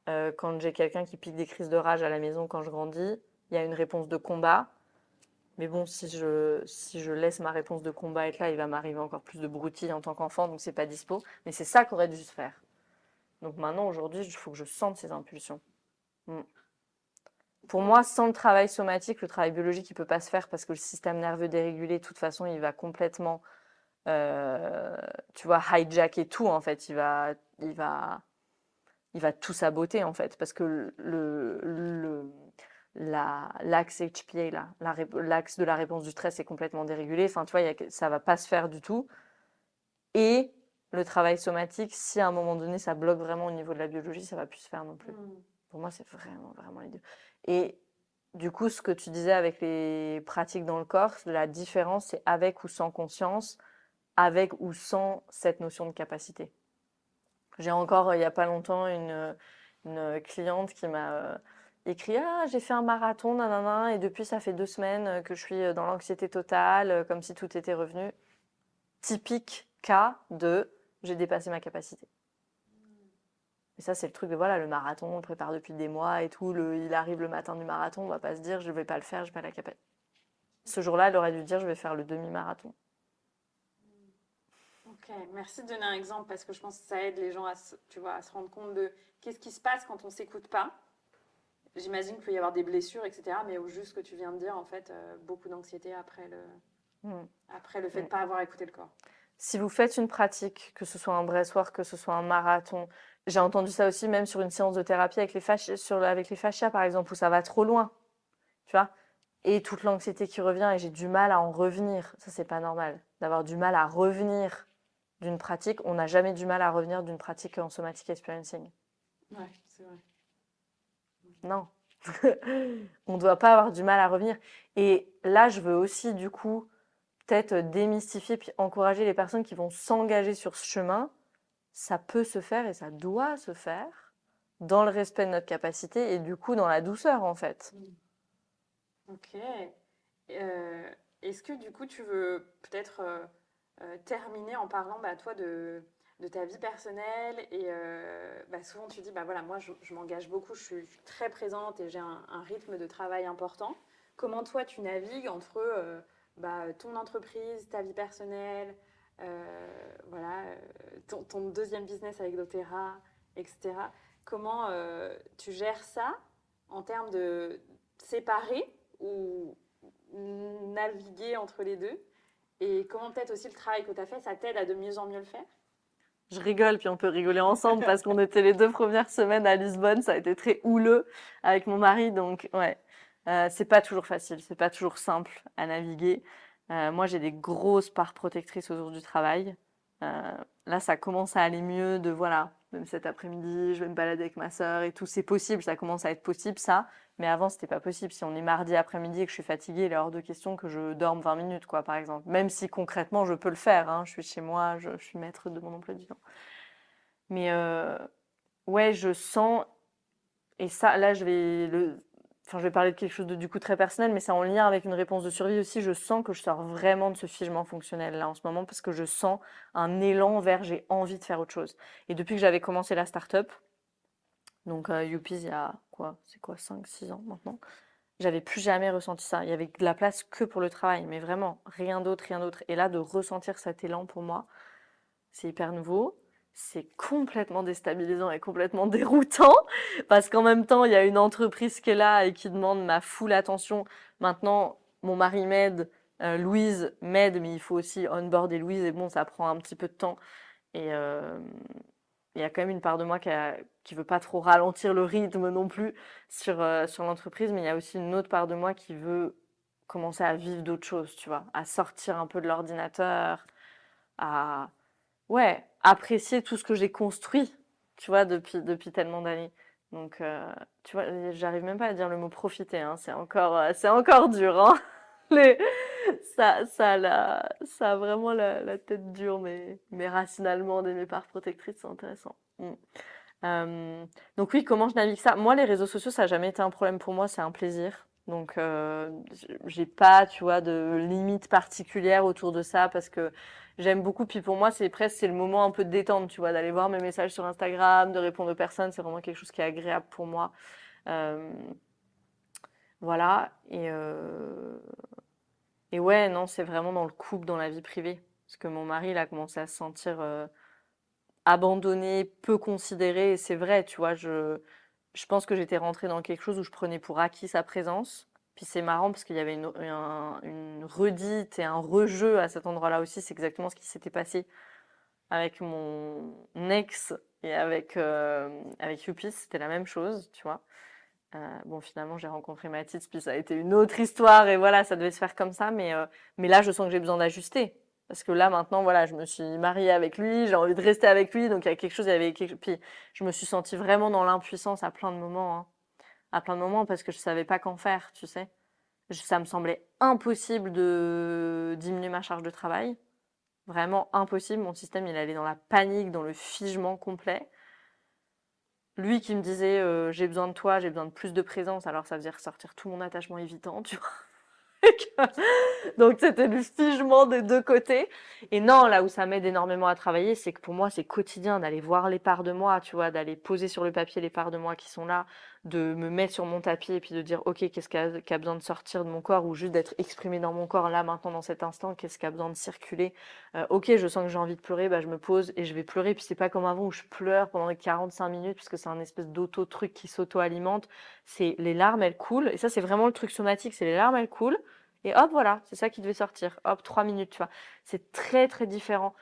quand j'ai quelqu'un qui pique des crises de rage à la maison quand je grandis, il y a une réponse de combat. Mais bon, si je laisse ma réponse de combat être là, il va m'arriver encore plus de broutilles en tant qu'enfant, donc c'est pas dispo. Mais c'est ça qu'aurait dû se faire. Donc maintenant, aujourd'hui, il faut que je sente ces impulsions. Pour moi, sans le travail somatique, le travail biologique, il peut pas se faire parce que le système nerveux dérégulé, de toute façon, il va complètement, tu vois, hijacker tout, en fait. Il va tout saboter, en fait, parce que l'axe HPA, là, l'axe de la réponse du stress est complètement dérégulé. Enfin, tu vois, ça va pas se faire du tout. Et le travail somatique, si à un moment donné, ça bloque vraiment au niveau de la biologie, ça va plus se faire non plus. Pour moi, c'est vraiment, vraiment les deux. Et du coup, ce que tu disais avec les pratiques dans le corps, la différence, c'est avec ou sans conscience, avec ou sans cette notion de capacité. J'ai encore, il n'y a pas longtemps, une cliente qui m'a écrit: Ah, j'ai fait un marathon, nanana, et depuis, ça fait 2 semaines que je suis dans l'anxiété totale, comme si tout était revenu. Typique cas de j'ai dépassé ma capacité. Et ça, c'est le truc de voilà, le marathon, on le prépare depuis des mois et tout. Il arrive le matin du marathon, on va pas se dire je vais pas le faire, j'ai pas la capacité. Ce jour-là, elle aurait dû dire je vais faire le demi-marathon. Ok, merci de donner un exemple parce que je pense que ça aide les gens tu vois, à se rendre compte de qu'est-ce qui se passe quand on s'écoute pas. J'imagine qu'il peut y avoir des blessures, etc. Mais au juste ce que tu viens de dire, en fait, beaucoup d'anxiété après le fait de ne pas avoir écouté le corps. Si vous faites une pratique, que ce soit un breathwork, que ce soit un marathon, j'ai entendu ça aussi même sur une séance de thérapie avec les fascias par exemple, où ça va trop loin, tu vois, et toute l'anxiété qui revient et j'ai du mal à en revenir. Ça, c'est pas normal d'avoir du mal à revenir d'une pratique. On n'a jamais du mal à revenir d'une pratique en somatic experiencing. Ouais, c'est vrai. Non. On ne doit pas avoir du mal à revenir. Et là, je veux aussi, du coup, peut-être démystifier puis encourager les personnes qui vont s'engager sur ce chemin. Ça peut se faire et ça doit se faire dans le respect de notre capacité et du coup dans la douceur, en fait. Ok. Est-ce que du coup tu veux peut-être terminer en parlant toi de ta vie personnelle et souvent tu dis voilà moi je m'engage beaucoup, je suis très présente et j'ai un rythme de travail important. Comment toi tu navigues entre ton entreprise, ta vie personnelle, voilà, ton deuxième business avec doTERRA, etc. Comment tu gères ça en termes de séparer ou naviguer entre les deux et comment peut-être aussi le travail que tu as fait, ça t'aide à de mieux en mieux le faire. Je rigole, puis on peut rigoler ensemble parce qu'on était les 2 premières semaines à Lisbonne, ça a été très houleux avec mon mari, donc ouais. C'est pas toujours facile, c'est pas toujours simple à naviguer. Moi, j'ai des grosses parts protectrices autour du travail. Là, ça commence à aller mieux de voilà, même cet après-midi, je vais me balader avec ma sœur et tout, c'est possible, ça commence à être possible ça. Mais avant, c'était pas possible. Si on est mardi après-midi et que je suis fatiguée, il est hors de question que je dorme 20 minutes, quoi, par exemple. Même si concrètement, je peux le faire, hein. Je suis chez moi, je suis maître de mon emploi du temps. Mais ouais, je sens, et ça, là, je vais parler de quelque chose de du coup très personnel, mais c'est en lien avec une réponse de survie aussi. Je sens que je sors vraiment de ce figement fonctionnel là en ce moment parce que je sens un élan vers j'ai envie de faire autre chose. Et depuis que j'avais commencé la start-up, donc Youpies, il y a quoi, c'est quoi, 5-6 ans maintenant, j'avais plus jamais ressenti ça. Il y avait de la place que pour le travail, mais vraiment, rien d'autre, rien d'autre. Et là, de ressentir cet élan pour moi, c'est hyper nouveau. C'est complètement déstabilisant et complètement déroutant parce qu'en même temps, il y a une entreprise qui est là et qui demande ma full attention. Maintenant, mon mari m'aide, Louise m'aide, mais il faut aussi onboarder Louise et bon, ça prend un petit peu de temps. Et il y a quand même une part de moi qui veut pas trop ralentir le rythme non plus sur l'entreprise, mais il y a aussi une autre part de moi qui veut commencer à vivre d'autres choses, tu vois, à sortir un peu de l'ordinateur, à ouais, apprécier tout ce que j'ai construit, tu vois, depuis tellement d'années. Donc, tu vois, j'arrive même pas à dire le mot profiter, hein, c'est encore dur, hein. Les- ça a vraiment la tête dure, mes racines allemandes et mes parts protectrices, c'est intéressant. Donc oui, comment je navigue ça? Moi, les réseaux sociaux, ça n'a jamais été un problème pour moi, c'est un plaisir. Donc, j'ai pas, tu vois, de limite particulière autour de ça parce que j'aime beaucoup. Puis pour moi, c'est le moment un peu de détente, tu vois, d'aller voir mes messages sur Instagram, de répondre aux personnes. C'est vraiment quelque chose qui est agréable pour moi. Euh, voilà. Et ouais, non, c'est vraiment dans le couple, dans la vie privée. Parce que mon mari, il a commencé à se sentir abandonné, peu considéré. Et c'est vrai, tu vois, je pense que j'étais rentrée dans quelque chose où je prenais pour acquis sa présence. Puis c'est marrant parce qu'il y avait une redite et un rejeu à cet endroit-là aussi. C'est exactement ce qui s'était passé avec mon ex et avec Youpi. C'était la même chose, tu vois. Bon, finalement, j'ai rencontré Mathilde, puis ça a été une autre histoire et voilà, ça devait se faire comme ça. Mais là, je sens que j'ai besoin d'ajuster. Parce que là, maintenant, voilà, je me suis mariée avec lui, j'ai envie de rester avec lui, donc il y a quelque chose, il y avait quelque... Puis je me suis sentie vraiment dans l'impuissance à plein de moments, hein. À plein de moments, parce que je savais pas qu'en faire, tu sais. Ça me semblait impossible de diminuer ma charge de travail. Vraiment impossible. Mon système, il allait dans la panique, dans le figement complet. Lui qui me disait j'ai besoin de toi, j'ai besoin de plus de présence, alors ça faisait ressortir tout mon attachement évitant, tu vois. Donc c'était du figement des deux côtés. Et non, là où ça m'aide énormément à travailler, c'est que pour moi, c'est quotidien d'aller voir les parts de moi, tu vois, d'aller poser sur le papier les parts de moi qui sont là, de me mettre sur mon tapis et puis de dire, ok, qu'est-ce qui a besoin de sortir de mon corps ou juste d'être exprimé dans mon corps là, maintenant, dans cet instant, qu'est-ce qui a besoin de circuler. Ok, je sens que j'ai envie de pleurer, bah, je me pose et je vais pleurer. Puis c'est pas comme avant où je pleure pendant 45 minutes parce que c'est un espèce d'auto-truc qui s'auto-alimente. C'est les larmes, elles coulent. Et ça, c'est vraiment le truc somatique, c'est les larmes, elles coulent. Et hop, voilà, c'est ça qui devait sortir. Hop, 3 minutes, tu vois. C'est très, très différent.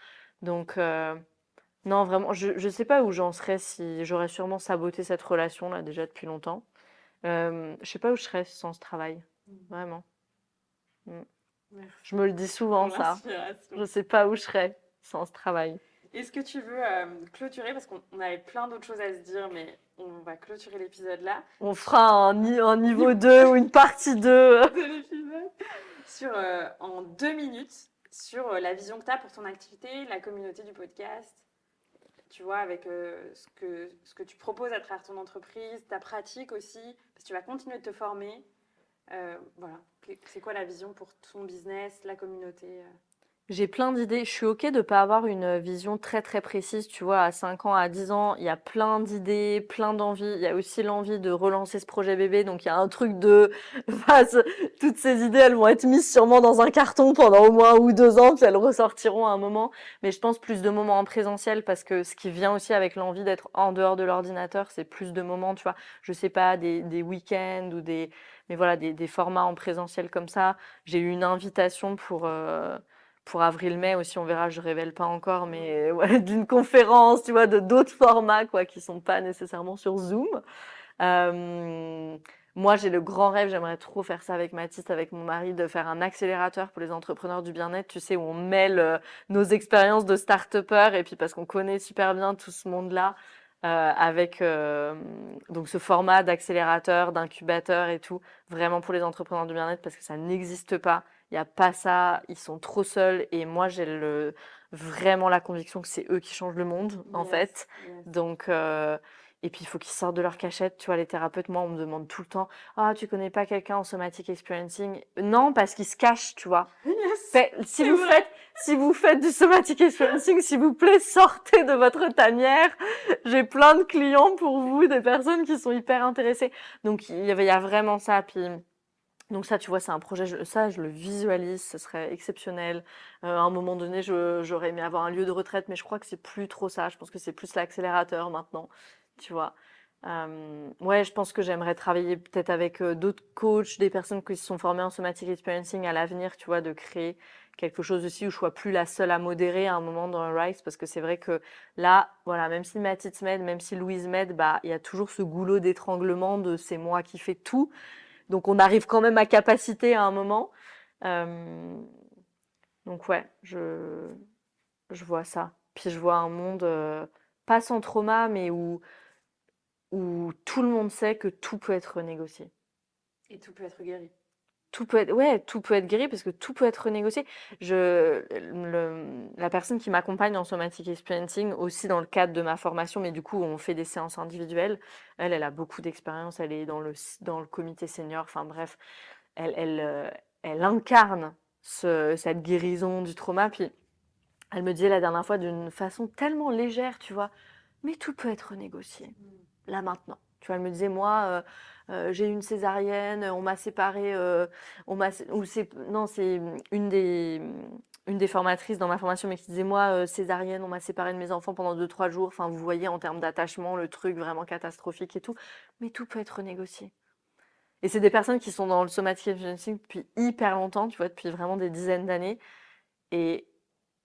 Donc, non, vraiment, je sais pas où j'en serais si j'aurais sûrement saboté cette relation-là déjà depuis longtemps. Je sais pas où je serais sans ce travail. Vraiment. Mm. Merci Je me le dis souvent, pour ça. l'inspiration. Je sais pas où je serais sans ce travail. Est-ce que tu veux clôturer, parce qu'on avait plein d'autres choses à se dire, mais on va clôturer l'épisode là. On fera un niveau 2 ou une partie 2. De l'épisode. En 2 minutes, sur la vision que tu as pour ton activité, la communauté du podcast, tu vois, avec ce que tu proposes à travers ton entreprise, ta pratique aussi, parce que tu vas continuer de te former. Voilà, c'est quoi la vision pour ton business, la communauté J'ai plein d'idées. Je suis OK de pas avoir une vision très très précise. Tu vois, à 5 ans, à 10 ans, il y a plein d'idées, plein d'envies. Il y a aussi l'envie de relancer ce projet bébé. Donc, il y a un truc de... toutes ces idées, elles vont être mises sûrement dans un carton pendant au moins 1 ou 2 ans, puis elles ressortiront à un moment. Mais je pense plus de moments en présentiel parce que ce qui vient aussi avec l'envie d'être en dehors de l'ordinateur, c'est plus de moments, tu vois. Je sais pas, des week-ends ou des... Mais voilà, des formats en présentiel comme ça. J'ai eu une invitation pour avril-mai aussi, on verra, je révèle pas encore, mais ouais, d'une conférence, tu vois, de d'autres formats, quoi, qui sont pas nécessairement sur Zoom. Euh, Moi, j'ai le grand rêve, j'aimerais trop faire ça avec Mathis, avec mon mari, de faire un accélérateur pour les entrepreneurs du bien-être, tu sais, où on mêle nos expériences de start-upper, et puis parce qu'on connaît super bien tout ce monde-là, avec donc ce format d'accélérateur, d'incubateur et tout, vraiment pour les entrepreneurs du bien-être, parce que ça n'existe pas. Il n'y a pas ça, ils sont trop seuls et moi j'ai vraiment la conviction que c'est eux qui changent le monde en fait. yes. Donc et puis il faut qu'ils sortent de leur cachette, tu vois, les thérapeutes, moi on me demande tout le temps "Ah, tu connais pas quelqu'un en somatic experiencing?" Non, parce qu'ils se cachent, tu vois. Si vous faites du somatic experiencing, s'il vous plaît, sortez de votre tanière. J'ai plein de clients pour vous, des personnes qui sont hyper intéressées. Donc il y a vraiment ça. Puis donc ça, tu vois, c'est un projet, je le visualise, ce serait exceptionnel. À un moment donné, j'aurais aimé avoir un lieu de retraite, mais je crois que c'est plus trop ça. Je pense que c'est plus l'accélérateur maintenant, tu vois. Ouais, je pense que j'aimerais travailler peut-être avec d'autres coachs, des personnes qui se sont formées en somatic experiencing à l'avenir, tu vois, de créer quelque chose aussi où je sois plus la seule à modérer à un moment dans le Rise, parce que c'est vrai que là, voilà, même si Mathis m'aide, même si Louise m'aide, bah, il y a toujours ce goulot d'étranglement de c'est moi qui fais tout. Donc on arrive quand même à capacité à un moment. Donc ouais, je vois ça. Puis je vois un monde pas sans trauma, mais où tout le monde sait que tout peut être renégocié. Et tout peut être guéri. Tout peut être guéri parce que tout peut être renégocié. La personne qui m'accompagne en somatic experiencing, aussi dans le cadre de ma formation, mais du coup, on fait des séances individuelles. Elle a beaucoup d'expérience. Elle est dans le comité senior. Enfin bref, elle incarne cette guérison du trauma. Puis elle me disait la dernière fois d'une façon tellement légère, tu vois, mais tout peut être renégocié là maintenant. Tu vois, elle me disait, moi, j'ai eu une césarienne, on m'a séparée, c'est une des formatrices dans ma formation, mais qui disait, moi, césarienne, on m'a séparée de mes enfants pendant 2-3 jours. Enfin, vous voyez, en termes d'attachement, le truc vraiment catastrophique et tout. Mais tout peut être renégocié. Et c'est des personnes qui sont dans le somatic experiencing depuis hyper longtemps, tu vois, depuis vraiment des dizaines d'années. Et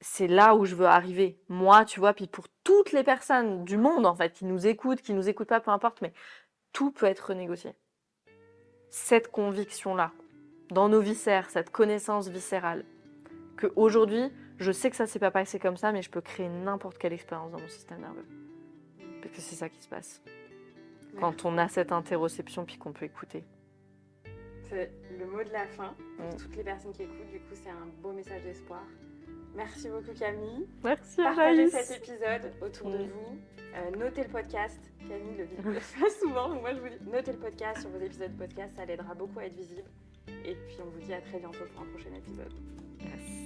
c'est là où je veux arriver. Moi, tu vois, puis pour toutes les personnes du monde, en fait, qui nous écoutent pas, peu importe, mais tout peut être renégocié. Cette conviction-là, dans nos viscères, cette connaissance viscérale, qu'aujourd'hui, je sais que ça s'est pas passé comme ça, mais je peux créer n'importe quelle expérience dans mon système nerveux. Parce que c'est ça qui se passe. Quand on a cette interoception puis qu'on peut écouter. C'est le mot de la fin pour Mm. toutes les personnes qui écoutent. Du coup, c'est un beau message d'espoir. Merci beaucoup Camille. Merci Partagez Anaïs. cet épisode autour de Mm. vous. Notez le podcast. Camille le dit pas souvent, donc moi je vous dis notez le podcast sur vos épisodes de podcast, ça l'aidera beaucoup à être visible. Et puis on vous dit à très bientôt pour un prochain épisode. Yes.